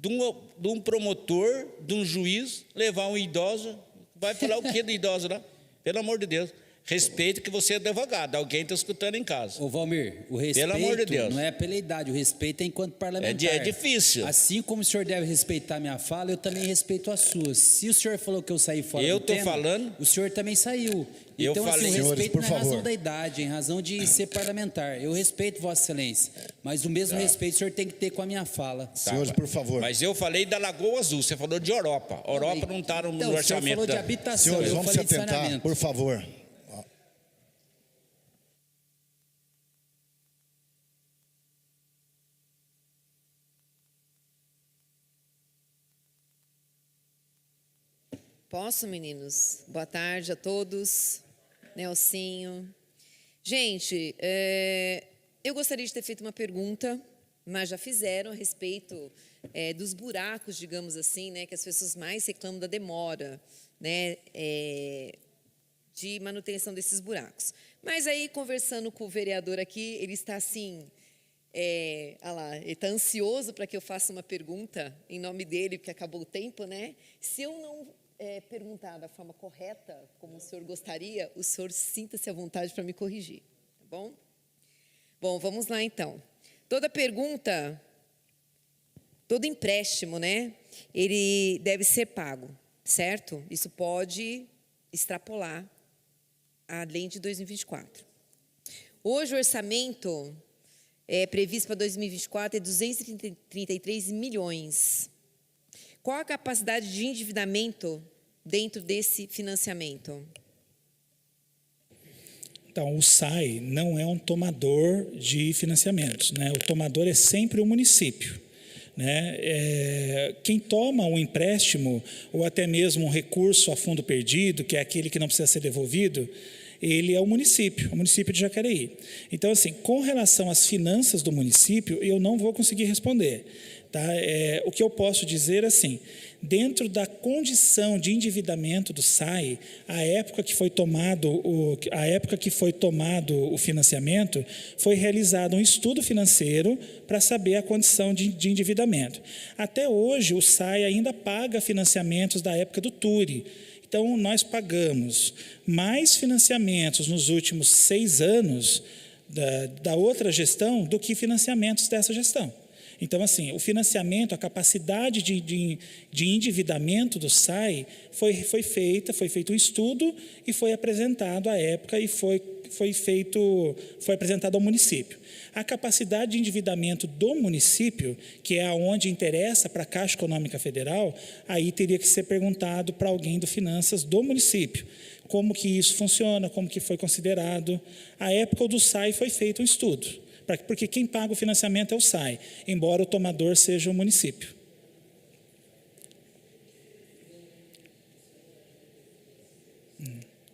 de um promotor, de um juiz, levar um idoso, vai falar o que do idoso lá? Pelo amor de Deus. Respeito que você é advogado, alguém está escutando em casa. Ô Valmir, o respeito Pelo amor de Deus. não é pela idade, o respeito é enquanto parlamentar. É difícil. Assim como o senhor deve respeitar a minha fala, eu também respeito a sua. Se o senhor falou que eu saí fora Eu do tô tema, falando. o senhor também saiu. Eu Então, falei. assim, o Senhores, respeito por não é razão favor. da idade, em razão de ser parlamentar. Eu respeito Vossa Excelência, mas o mesmo respeito o senhor tem que ter com a minha fala. Senhores, por favor. Mas eu falei da Lagoa Azul, você falou de Europa. Europa não está no Então, o senhor orçamento. falou de habitação, Senhores, eu vamos se falei de atentar, saneamento. por favor. Posso, meninos? Boa tarde a todos. Nelsinho. Gente, eu gostaria de ter feito uma pergunta, mas já fizeram a respeito dos buracos, digamos assim, né, que as pessoas mais reclamam da demora, né, de manutenção desses buracos. Mas aí, conversando com o vereador aqui, ele está assim, olha lá, ele está ansioso para que eu faça uma pergunta em nome dele, porque acabou o tempo, né? Se eu não perguntar da forma correta, como o senhor gostaria, o senhor sinta-se à vontade para me corrigir, tá bom? Bom, vamos lá então. Toda pergunta, todo empréstimo, né, ele deve ser pago, certo? Isso pode extrapolar além de 2024. Hoje o orçamento previsto para 2024 é 233 milhões. Qual a capacidade de endividamento dentro desse financiamento? Então, o SAI não é um tomador de financiamentos, né? O tomador é sempre o município, né? Quem toma um empréstimo ou até mesmo um recurso a fundo perdido, que é aquele que não precisa ser devolvido, ele é o município de Jacareí. Então, assim, com relação às finanças do município, eu não vou conseguir responder. Tá? O que eu posso dizer assim, dentro da condição de endividamento do SAI, a época que foi tomado o financiamento, foi realizado um estudo financeiro para saber a condição de endividamento. Até hoje, o SAI ainda paga financiamentos da época do TURI. Então, nós pagamos mais financiamentos nos últimos 6 anos da outra gestão do que financiamentos dessa gestão. Então, assim, o financiamento, a capacidade de endividamento do SAI foi feito um estudo e foi apresentado à época e foi apresentado ao município. A capacidade de endividamento do município, que é aonde interessa para a Caixa Econômica Federal, aí teria que ser perguntado para alguém do Finanças do município. Como que isso funciona, como que foi considerado. À época do SAI foi feito um estudo. Porque quem paga o financiamento é o SAI, embora o tomador seja o município.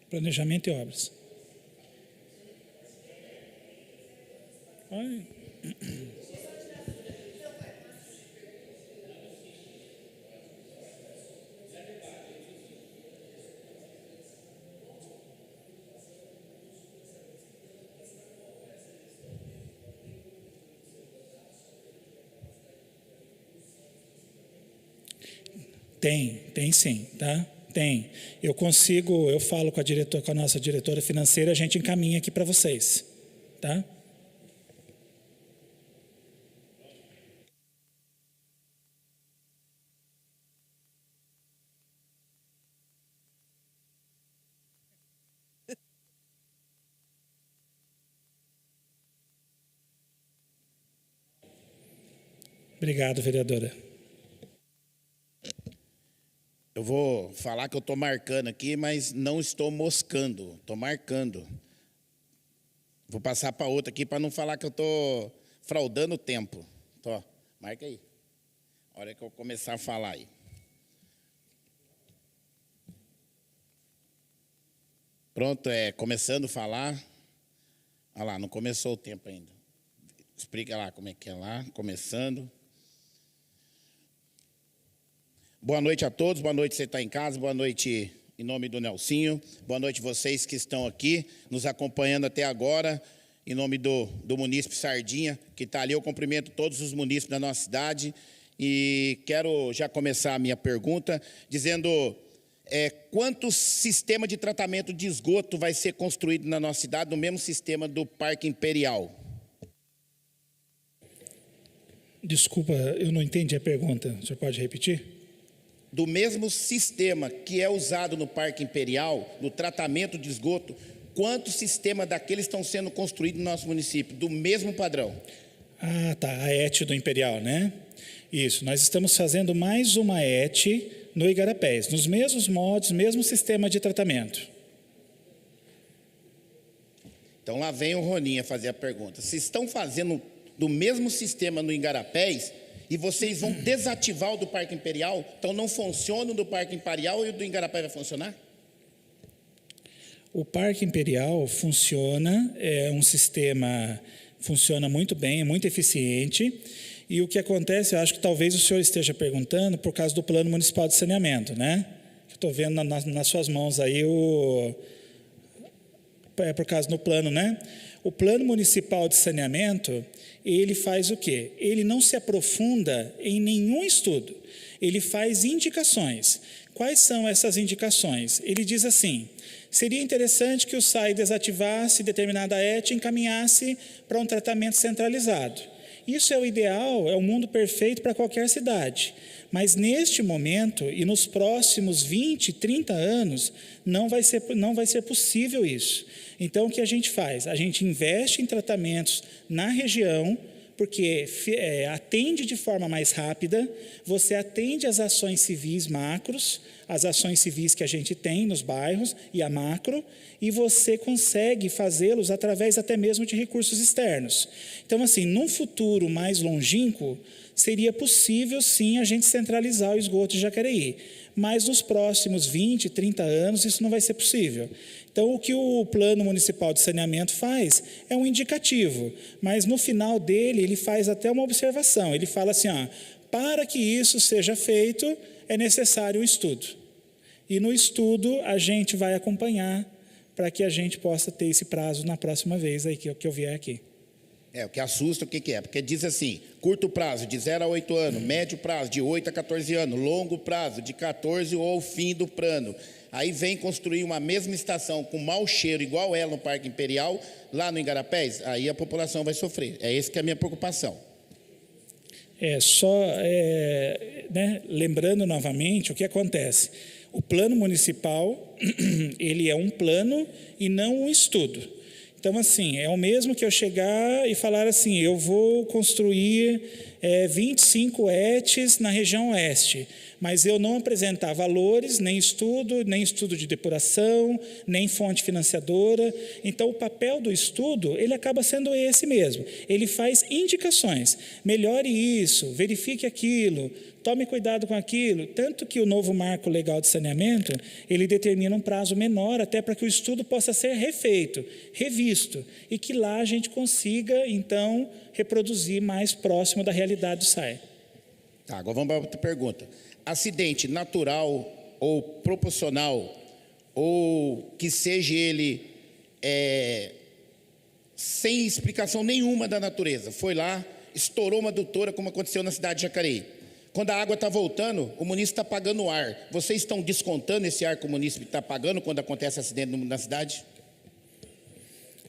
Planejamento e obras. Oi. Tem sim, tá? Tem. Eu falo com a nossa diretora financeira, a gente encaminha aqui para vocês, tá? Obrigado, vereadora. Eu vou falar que eu estou marcando aqui, mas não estou moscando, estou marcando. Vou passar para outra aqui para não falar que eu estou fraudando o tempo. Tô, marca aí. A hora que eu começar a falar aí. Pronto, começando a falar. Olha lá, não começou o tempo ainda. Explica lá como é que é lá, começando. Boa noite a todos, boa noite você está em casa, boa noite em nome do Nelsinho, boa noite vocês que estão aqui, nos acompanhando até agora, em nome do munícipe Sardinha, que está ali. Eu cumprimento todos os munícipes da nossa cidade e quero já começar a minha pergunta dizendo quantos sistemas de tratamento de esgoto vai ser construído na nossa cidade, no mesmo sistema do Parque Imperial? Desculpa, eu não entendi a pergunta. O senhor pode repetir? Do mesmo sistema que é usado no Parque Imperial, no tratamento de esgoto, quantos sistemas daqueles estão sendo construídos no nosso município, do mesmo padrão? Ah, tá, a ET do Imperial, né? Isso, nós estamos fazendo mais uma ET no Igarapés, nos mesmos moldes, mesmo sistema de tratamento. Então lá vem o Roninha fazer a pergunta. Vocês estão fazendo do mesmo sistema no Igarapés e vocês vão desativar o do Parque Imperial? Então não funciona o do Parque Imperial e o do Igarapés vai funcionar? O Parque Imperial funciona, é um sistema, funciona muito bem, é muito eficiente. E o que acontece, eu acho que talvez o senhor esteja perguntando por causa do Plano Municipal de Saneamento, né? Estou vendo nas suas mãos aí por causa do plano, né? O Plano Municipal de Saneamento, ele faz o quê? Ele não se aprofunda em nenhum estudo. Ele faz indicações. Quais são essas indicações? Ele diz assim: seria interessante que o SAI desativasse determinada ET e encaminhasse para um tratamento centralizado. Isso é o ideal, é o mundo perfeito para qualquer cidade. Mas neste momento e nos próximos 20, 30 anos, não vai ser possível isso. Então, o que a gente faz? A gente investe em tratamentos na região, porque atende de forma mais rápida, você atende às ações civis macros, as ações civis que a gente tem nos bairros e a macro, e você consegue fazê-los através até mesmo de recursos externos. Então, assim, num futuro mais longínquo, seria possível, sim, a gente centralizar o esgoto de Jacareí. Mas nos próximos 20, 30 anos, isso não vai ser possível. Então, o que o Plano Municipal de Saneamento faz é um indicativo, mas no final dele, ele faz até uma observação. Ele fala assim, para que isso seja feito, é necessário um estudo. E no estudo, a gente vai acompanhar para que a gente possa ter esse prazo na próxima vez aí que eu vier aqui. O que assusta, o que é? Porque diz assim, curto prazo, de 0 a 8 anos, médio prazo, de 8 a 14 anos, longo prazo, de 14 ou ao fim do plano. Aí vem construir uma mesma estação com mau cheiro, igual ela no Parque Imperial, lá no Igarapés, aí a população vai sofrer. É essa que é a minha preocupação. Lembrando novamente o que acontece. O plano municipal, ele é um plano e não um estudo. Então, assim, é o mesmo que eu chegar e falar assim, eu vou construir 25 ETs na região oeste, mas eu não apresentar valores, nem estudo de depuração, nem fonte financiadora. Então, o papel do estudo, ele acaba sendo esse mesmo. Ele faz indicações. Melhore isso, verifique aquilo, tome cuidado com aquilo. Tanto que o novo marco legal de saneamento, ele determina um prazo menor, até para que o estudo possa ser refeito, revisto, e que lá a gente consiga, então, reproduzir mais próximo da realidade do SAI. Tá, agora vamos para outra pergunta. Acidente natural ou proporcional, ou que seja ele sem explicação nenhuma da natureza, foi lá, estourou uma adutora, como aconteceu na cidade de Jacareí. Quando a água está voltando, o munícipe está pagando o ar. Vocês estão descontando esse ar que o munícipe está pagando quando acontece acidente na cidade?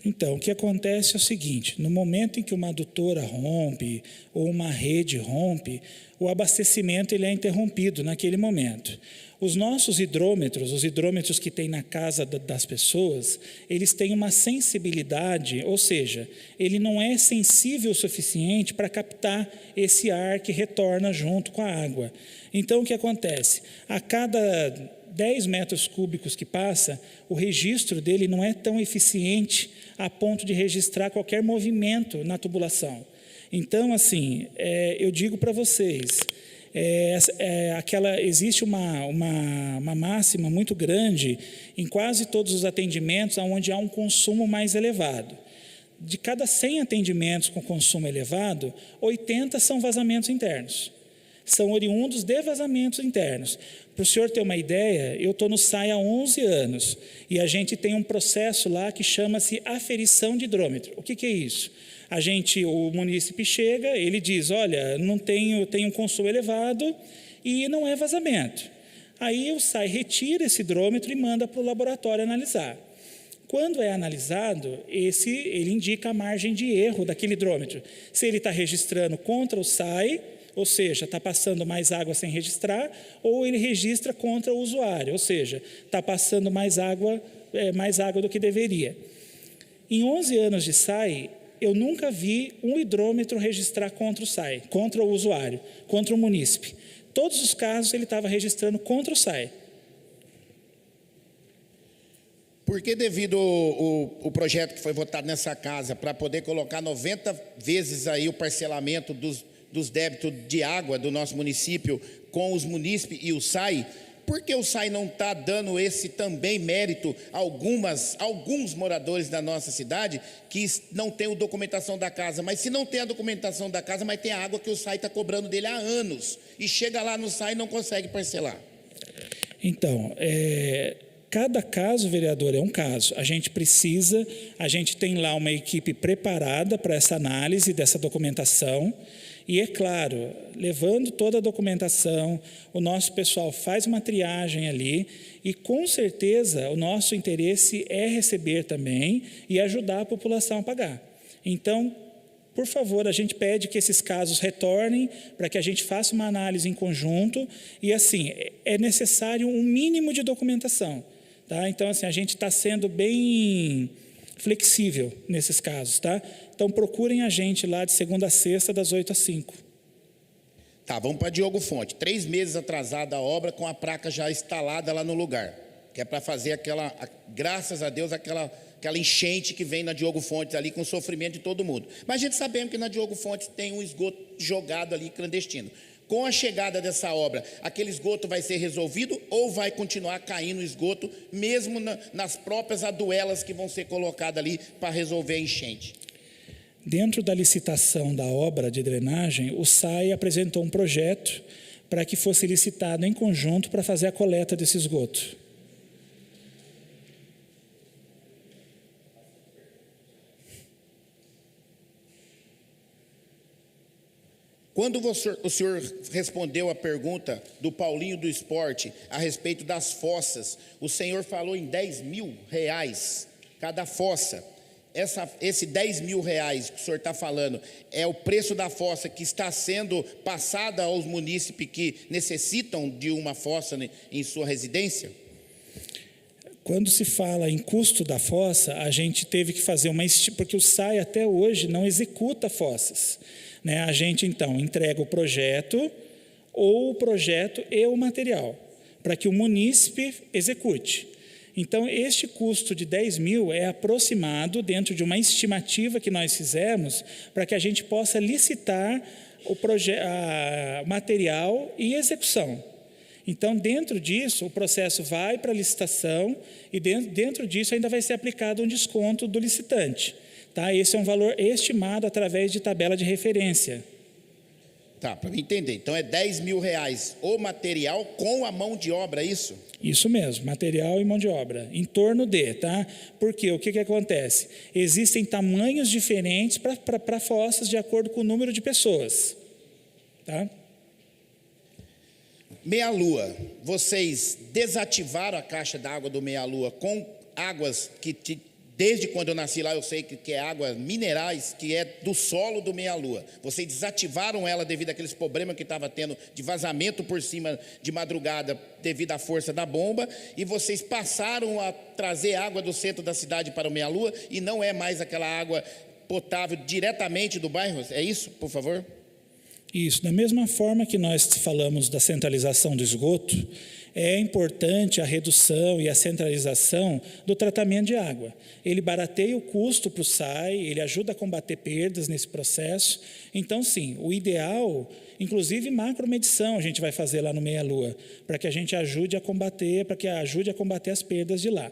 Então, o que acontece é o seguinte, no momento em que uma adutora rompe ou uma rede rompe, o abastecimento ele é interrompido naquele momento. Os nossos hidrômetros, os hidrômetros que tem na casa das pessoas, eles têm uma sensibilidade, ou seja, ele não é sensível o suficiente para captar esse ar que retorna junto com a água. Então, o que acontece? A cada 10 metros cúbicos que passa, o registro dele não é tão eficiente a ponto de registrar qualquer movimento na tubulação. Então, assim, eu digo para vocês, existe uma máxima muito grande em quase todos os atendimentos onde há um consumo mais elevado. De cada 100 atendimentos com consumo elevado, 80 são vazamentos internos. São oriundos de vazamentos internos. Para o senhor ter uma ideia, eu estou no SAI há 11 anos e a gente tem um processo lá que chama-se aferição de hidrômetro. O que é isso? O munícipe chega, ele diz, olha, tenho um consumo elevado e não é vazamento. Aí o SAI retira esse hidrômetro e manda para o laboratório analisar. Quando é analisado, ele indica a margem de erro daquele hidrômetro. Se ele está registrando contra o SAI, ou seja, está passando mais água sem registrar, ou ele registra contra o usuário, ou seja, está passando mais água do que deveria. Em 11 anos de SAI, eu nunca vi um hidrômetro registrar contra o SAI, contra o usuário, contra o munícipe. Todos os casos ele estava registrando contra o SAI. Porque devido o projeto que foi votado nessa casa para poder colocar 90 vezes aí o parcelamento dos débitos de água do nosso município com os munícipes e o SAI, por que o SAI não está dando esse também mérito a alguns moradores da nossa cidade que não tem a documentação da casa? Mas se não tem a documentação da casa, mas tem a água que o SAI está cobrando dele há anos, e chega lá no SAI e não consegue parcelar. Então, cada caso, vereador, é um caso. A gente tem lá uma equipe preparada para essa análise dessa documentação. E é claro, levando toda a documentação, o nosso pessoal faz uma triagem ali e, com certeza, o nosso interesse é receber também e ajudar a população a pagar. Então, por favor, a gente pede que esses casos retornem para que a gente faça uma análise em conjunto e, assim, é necessário um mínimo de documentação. Tá? Então, assim, a gente está sendo bem flexível nesses casos, tá? Então, procurem a gente lá de segunda a sexta, das 8 às 5. Tá, vamos para Diogo Fonte. 3 meses atrasada a obra com a placa já instalada lá no lugar, que é para fazer graças a Deus, aquela enchente que vem na Diogo Fontes ali com o sofrimento de todo mundo. Mas a gente sabemos que na Diogo Fontes tem um esgoto jogado ali clandestino. Com a chegada dessa obra, aquele esgoto vai ser resolvido ou vai continuar caindo o esgoto, mesmo nas próprias aduelas que vão ser colocadas ali para resolver a enchente? Dentro da licitação da obra de drenagem, o SAI apresentou um projeto para que fosse licitado em conjunto para fazer a coleta desse esgoto. Quando o senhor respondeu a pergunta do Paulinho do Esporte a respeito das fossas, o senhor falou em R$10.000 cada fossa. Esse R$10.000 que o senhor está falando é o preço da fossa que está sendo passada aos munícipes que necessitam de uma fossa em sua residência? Quando se fala em custo da fossa, a gente teve que fazer porque o SAI até hoje não executa fossas. Né? A gente, então, entrega o projeto e o material, para que o munícipe execute. Então, este custo de 10 mil é aproximado dentro de uma estimativa que nós fizemos para que a gente possa licitar o material e execução. Então, dentro disso, o processo vai para a licitação e dentro disso ainda vai ser aplicado um desconto do licitante. Tá? Esse é um valor estimado através de tabela de referência. Tá, para mim entender. Então, é R$10.000 o material com a mão de obra, é isso? Isso mesmo, material e mão de obra, em torno de, tá? Porque o que acontece? Existem tamanhos diferentes para fossas de acordo com o número de pessoas, tá? Meia-lua, vocês desativaram a caixa d'água do Meia-lua com águas que, desde quando eu nasci lá, eu sei que é águas minerais, que é do solo do Meia-lua. Vocês desativaram ela devido àqueles problemas que estava tendo de vazamento por cima de madrugada devido à força da bomba, e vocês passaram a trazer água do centro da cidade para o Meia-lua, e não é mais aquela água potável diretamente do bairro? É isso, por favor? Isso, da mesma forma que nós falamos da centralização do esgoto, é importante a redução e a centralização do tratamento de água. Ele barateia o custo para o SAI, ele ajuda a combater perdas nesse processo. Então, sim, o ideal, inclusive macromedição a gente vai fazer lá no Meia-Lua, para que a gente ajude a combater as perdas de lá.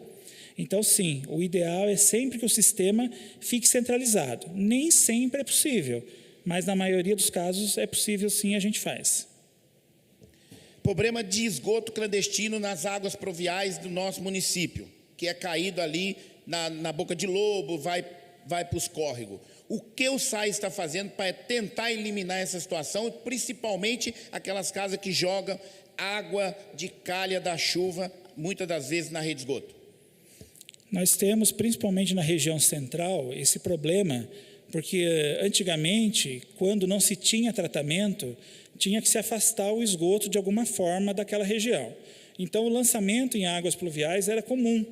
Então, sim, o ideal é sempre que o sistema fique centralizado. Nem sempre é possível, mas na maioria dos casos é possível, sim, a gente faz. Problema de esgoto clandestino nas águas pluviais do nosso município, que é caído ali na Boca de Lobo, vai para os córregos. O que o SAI está fazendo para tentar eliminar essa situação, principalmente aquelas casas que jogam água de calha da chuva, muitas das vezes na rede de esgoto? Nós temos, principalmente na região central, esse problema, porque antigamente, quando não se tinha tratamento, tinha que se afastar o esgoto de alguma forma daquela região. Então, o lançamento em águas pluviais era comum.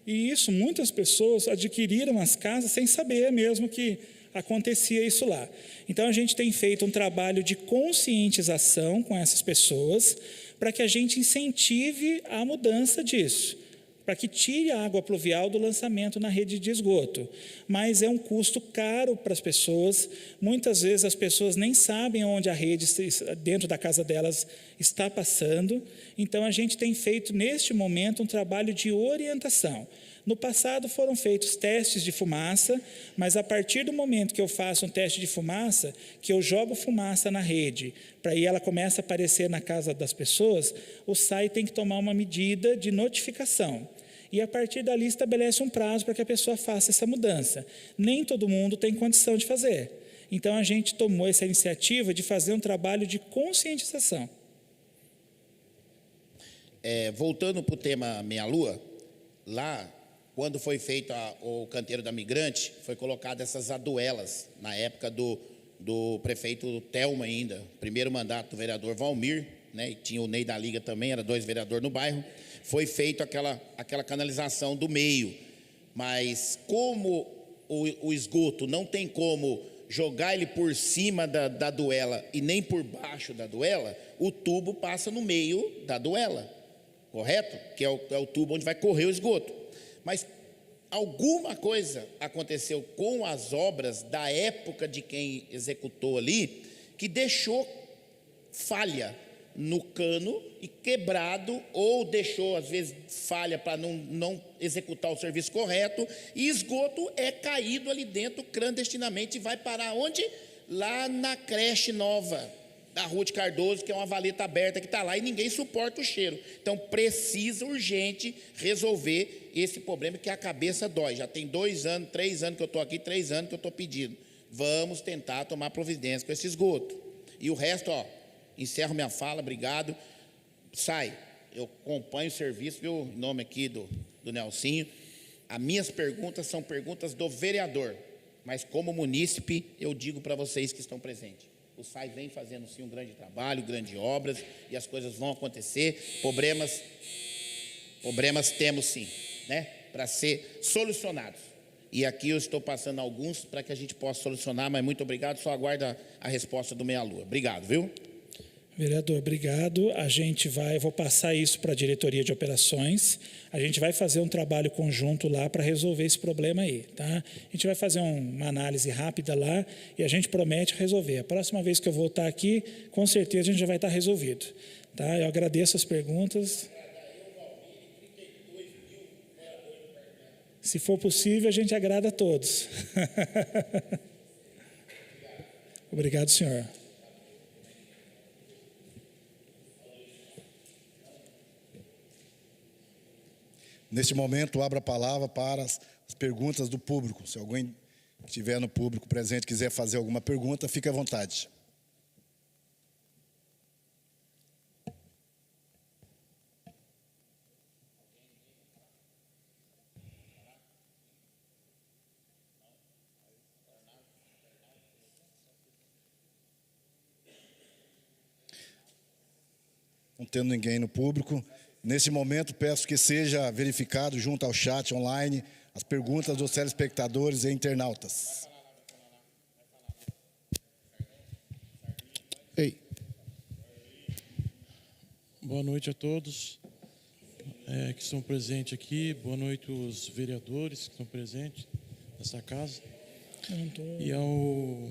E isso, muitas pessoas adquiriram as casas sem saber mesmo que acontecia isso lá. Então, a gente tem feito um trabalho de conscientização com essas pessoas para que a gente incentive a mudança disso, para que tire a água pluvial do lançamento na rede de esgoto. Mas é um custo caro para as pessoas. Muitas vezes as pessoas nem sabem onde a rede dentro da casa delas está passando. Então, a gente tem feito, neste momento, um trabalho de orientação. No passado foram feitos testes de fumaça, mas a partir do momento que eu faço um teste de fumaça, que eu jogo fumaça na rede, para aí ela começa a aparecer na casa das pessoas, o SAI tem que tomar uma medida de notificação. E a partir dali estabelece um prazo para que a pessoa faça essa mudança. Nem todo mundo tem condição de fazer. Então a gente tomou essa iniciativa de fazer um trabalho de conscientização. Voltando para o tema Meia-Lua, lá, quando foi feito o canteiro da Migrante, foi colocado essas aduelas, na época do prefeito Telma ainda, primeiro mandato do vereador Valmir, né, e tinha o Ney da Liga também, era 2 vereadores no bairro, foi feito aquela canalização do meio. Mas como o esgoto não tem como jogar ele por cima da duela e nem por baixo da duela, o tubo passa no meio da duela, correto? Que é o tubo onde vai correr o esgoto. Mas alguma coisa aconteceu com as obras da época de quem executou ali, que deixou falha no cano e quebrado, ou deixou, às vezes, falha para não executar o serviço correto, e esgoto é caído ali dentro clandestinamente e vai parar onde? Lá na creche nova da Rua de Cardoso, que é uma valeta aberta que está lá e ninguém suporta o cheiro. Então, precisa urgente resolver esse problema, que a cabeça dói. Já tem 2 anos, 3 anos que eu estou aqui, 3 anos que eu estou pedindo. Vamos tentar tomar providência com esse esgoto. E o resto, encerro minha fala, obrigado. SAI, eu acompanho o serviço, viu, em nome aqui do Nelsinho. As minhas perguntas são perguntas do vereador, mas como munícipe, eu digo para vocês que estão presentes. O SAI vem fazendo, sim, um grande trabalho, grandes obras, e as coisas vão acontecer. Problemas temos, sim, né, para ser solucionados. E aqui eu estou passando alguns para que a gente possa solucionar, mas muito obrigado, só aguardo a resposta do Meia-Lua. Obrigado, viu? Vereador, obrigado. Eu vou passar isso para a diretoria de operações. A gente vai fazer um trabalho conjunto lá para resolver esse problema aí, tá? A gente vai fazer uma análise rápida lá e a gente promete resolver. A próxima vez que eu voltar aqui, com certeza a gente já vai estar resolvido, tá? Eu agradeço as perguntas. Se for possível, a gente agrada a todos. Obrigado, senhor. Neste momento, abro a palavra para as perguntas do público. Se alguém que estiver no público presente quiser fazer alguma pergunta, fique à vontade. Não tendo ninguém no público, nesse momento peço que seja verificado junto ao chat online as perguntas dos telespectadores e internautas. Ei. Boa noite a todos que estão presentes aqui. Boa noite aos vereadores que estão presentes nessa casa. E ao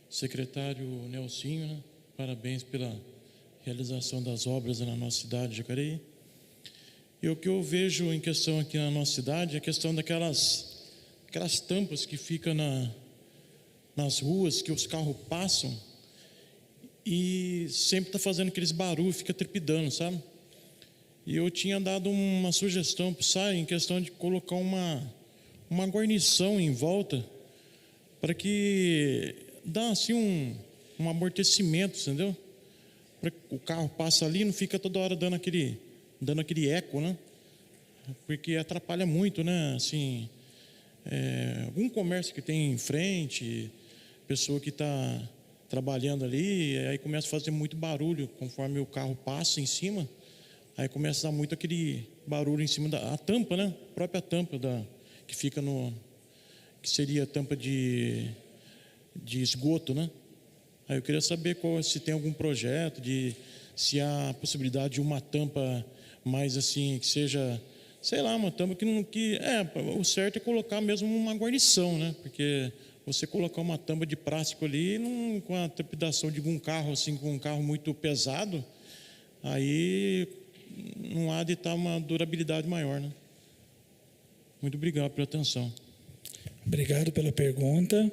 secretário Nelsinho, né? Parabéns pela realização das obras na nossa cidade de Jacareí. E o que eu vejo em questão aqui na nossa cidade é a questão aquelas tampas que ficam nas ruas, que os carros passam e sempre está fazendo aqueles barulhos, fica trepidando, sabe? E eu tinha dado uma sugestão para o SAI em questão de colocar uma guarnição em volta para que dá assim um amortecimento, entendeu? o carro passa ali, não fica toda hora dando aquele eco, né? Porque atrapalha muito, né? Assim, algum comércio que tem em frente, pessoa que está trabalhando ali, aí começa a fazer muito barulho conforme o carro passa em cima, aí começa a dar muito aquele barulho em cima da tampa, né? A própria tampa que fica que seria a tampa de esgoto, né? Aí eu queria saber se tem algum projeto, se há a possibilidade de uma tampa mais assim, que seja, sei lá, uma tampa o certo é colocar mesmo uma guarnição, né? Porque você colocar uma tampa de plástico ali, com a trepidação de um carro, assim, com um carro muito pesado, aí não há de estar uma durabilidade maior, né? Muito obrigado pela atenção. Obrigado pela pergunta.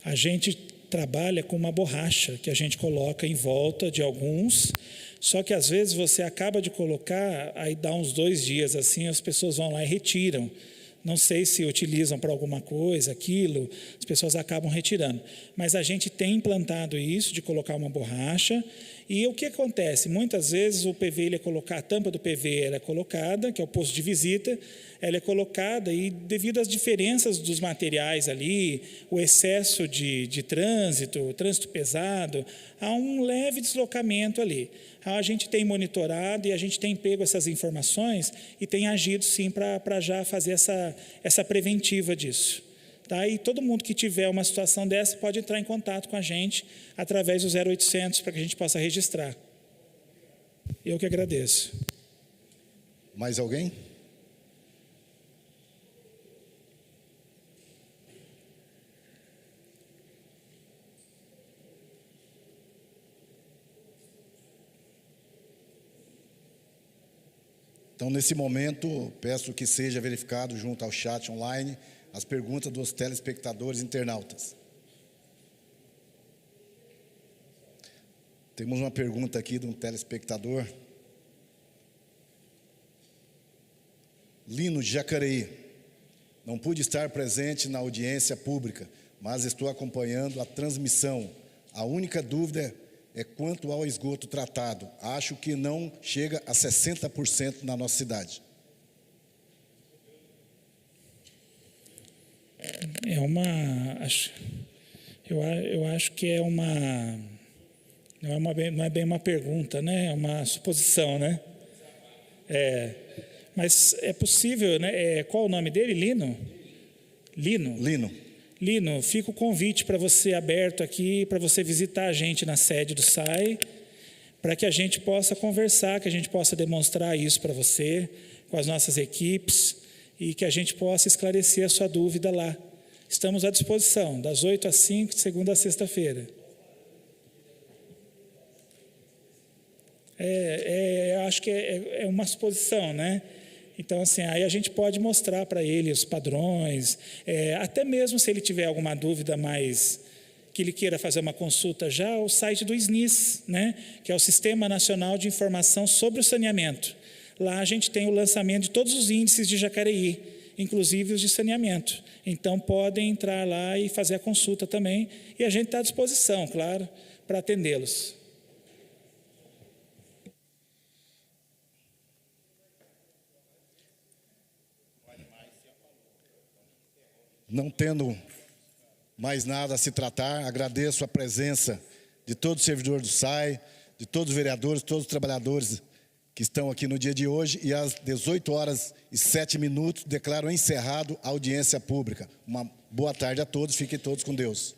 A gente trabalha com uma borracha que a gente coloca em volta de alguns, só que às vezes você acaba de colocar, aí dá uns 2 dias assim, as pessoas vão lá e retiram. Não sei se utilizam para alguma coisa, aquilo, as pessoas acabam retirando. Mas a gente tem implantado isso, de colocar uma borracha. E o que acontece? Muitas vezes a tampa do PV ela é colocada, que é o posto de visita, ela é colocada e devido às diferenças dos materiais ali, o excesso de trânsito, o trânsito pesado, há um leve deslocamento ali. A gente tem monitorado e a gente tem pego essas informações e tem agido sim para já fazer essa preventiva disso. Tá? E todo mundo que tiver uma situação dessa pode entrar em contato com a gente através do 0800 para que a gente possa registrar. Eu que agradeço. Mais alguém? Então, nesse momento, peço que seja verificado junto ao chat online as perguntas dos telespectadores internautas. Temos uma pergunta aqui de um telespectador. Lino de Jacareí. Não pude estar presente na audiência pública, mas estou acompanhando a transmissão. A única dúvida é quanto ao esgoto tratado. Acho que não chega a 60% na nossa cidade. Eu acho que não é bem uma pergunta, né? É uma suposição, né? Mas é possível, né? Qual o nome dele? Lino, fica o convite para você aberto aqui, para você visitar a gente na sede do SAI, para que a gente possa conversar, que a gente possa demonstrar isso para você, com as nossas equipes, e que a gente possa esclarecer a sua dúvida lá. Estamos à disposição, das 8 às 5, de segunda a sexta-feira. Acho que é uma suposição, né? Então, assim, aí a gente pode mostrar para ele os padrões, até mesmo se ele tiver alguma dúvida mais que ele queira fazer uma consulta já, o site do SNIS, né? Que é o Sistema Nacional de Informação sobre o Saneamento. Lá a gente tem o lançamento de todos os índices de Jacareí, inclusive os de saneamento. Então, podem entrar lá e fazer a consulta também, e a gente está à disposição, claro, para atendê-los. Não tendo mais nada a se tratar, agradeço a presença de todos os servidores do SAI, de todos os vereadores, todos os trabalhadores que estão aqui no dia de hoje, e às 18h07 declaro encerrado a audiência pública. Uma boa tarde a todos, fiquem todos com Deus.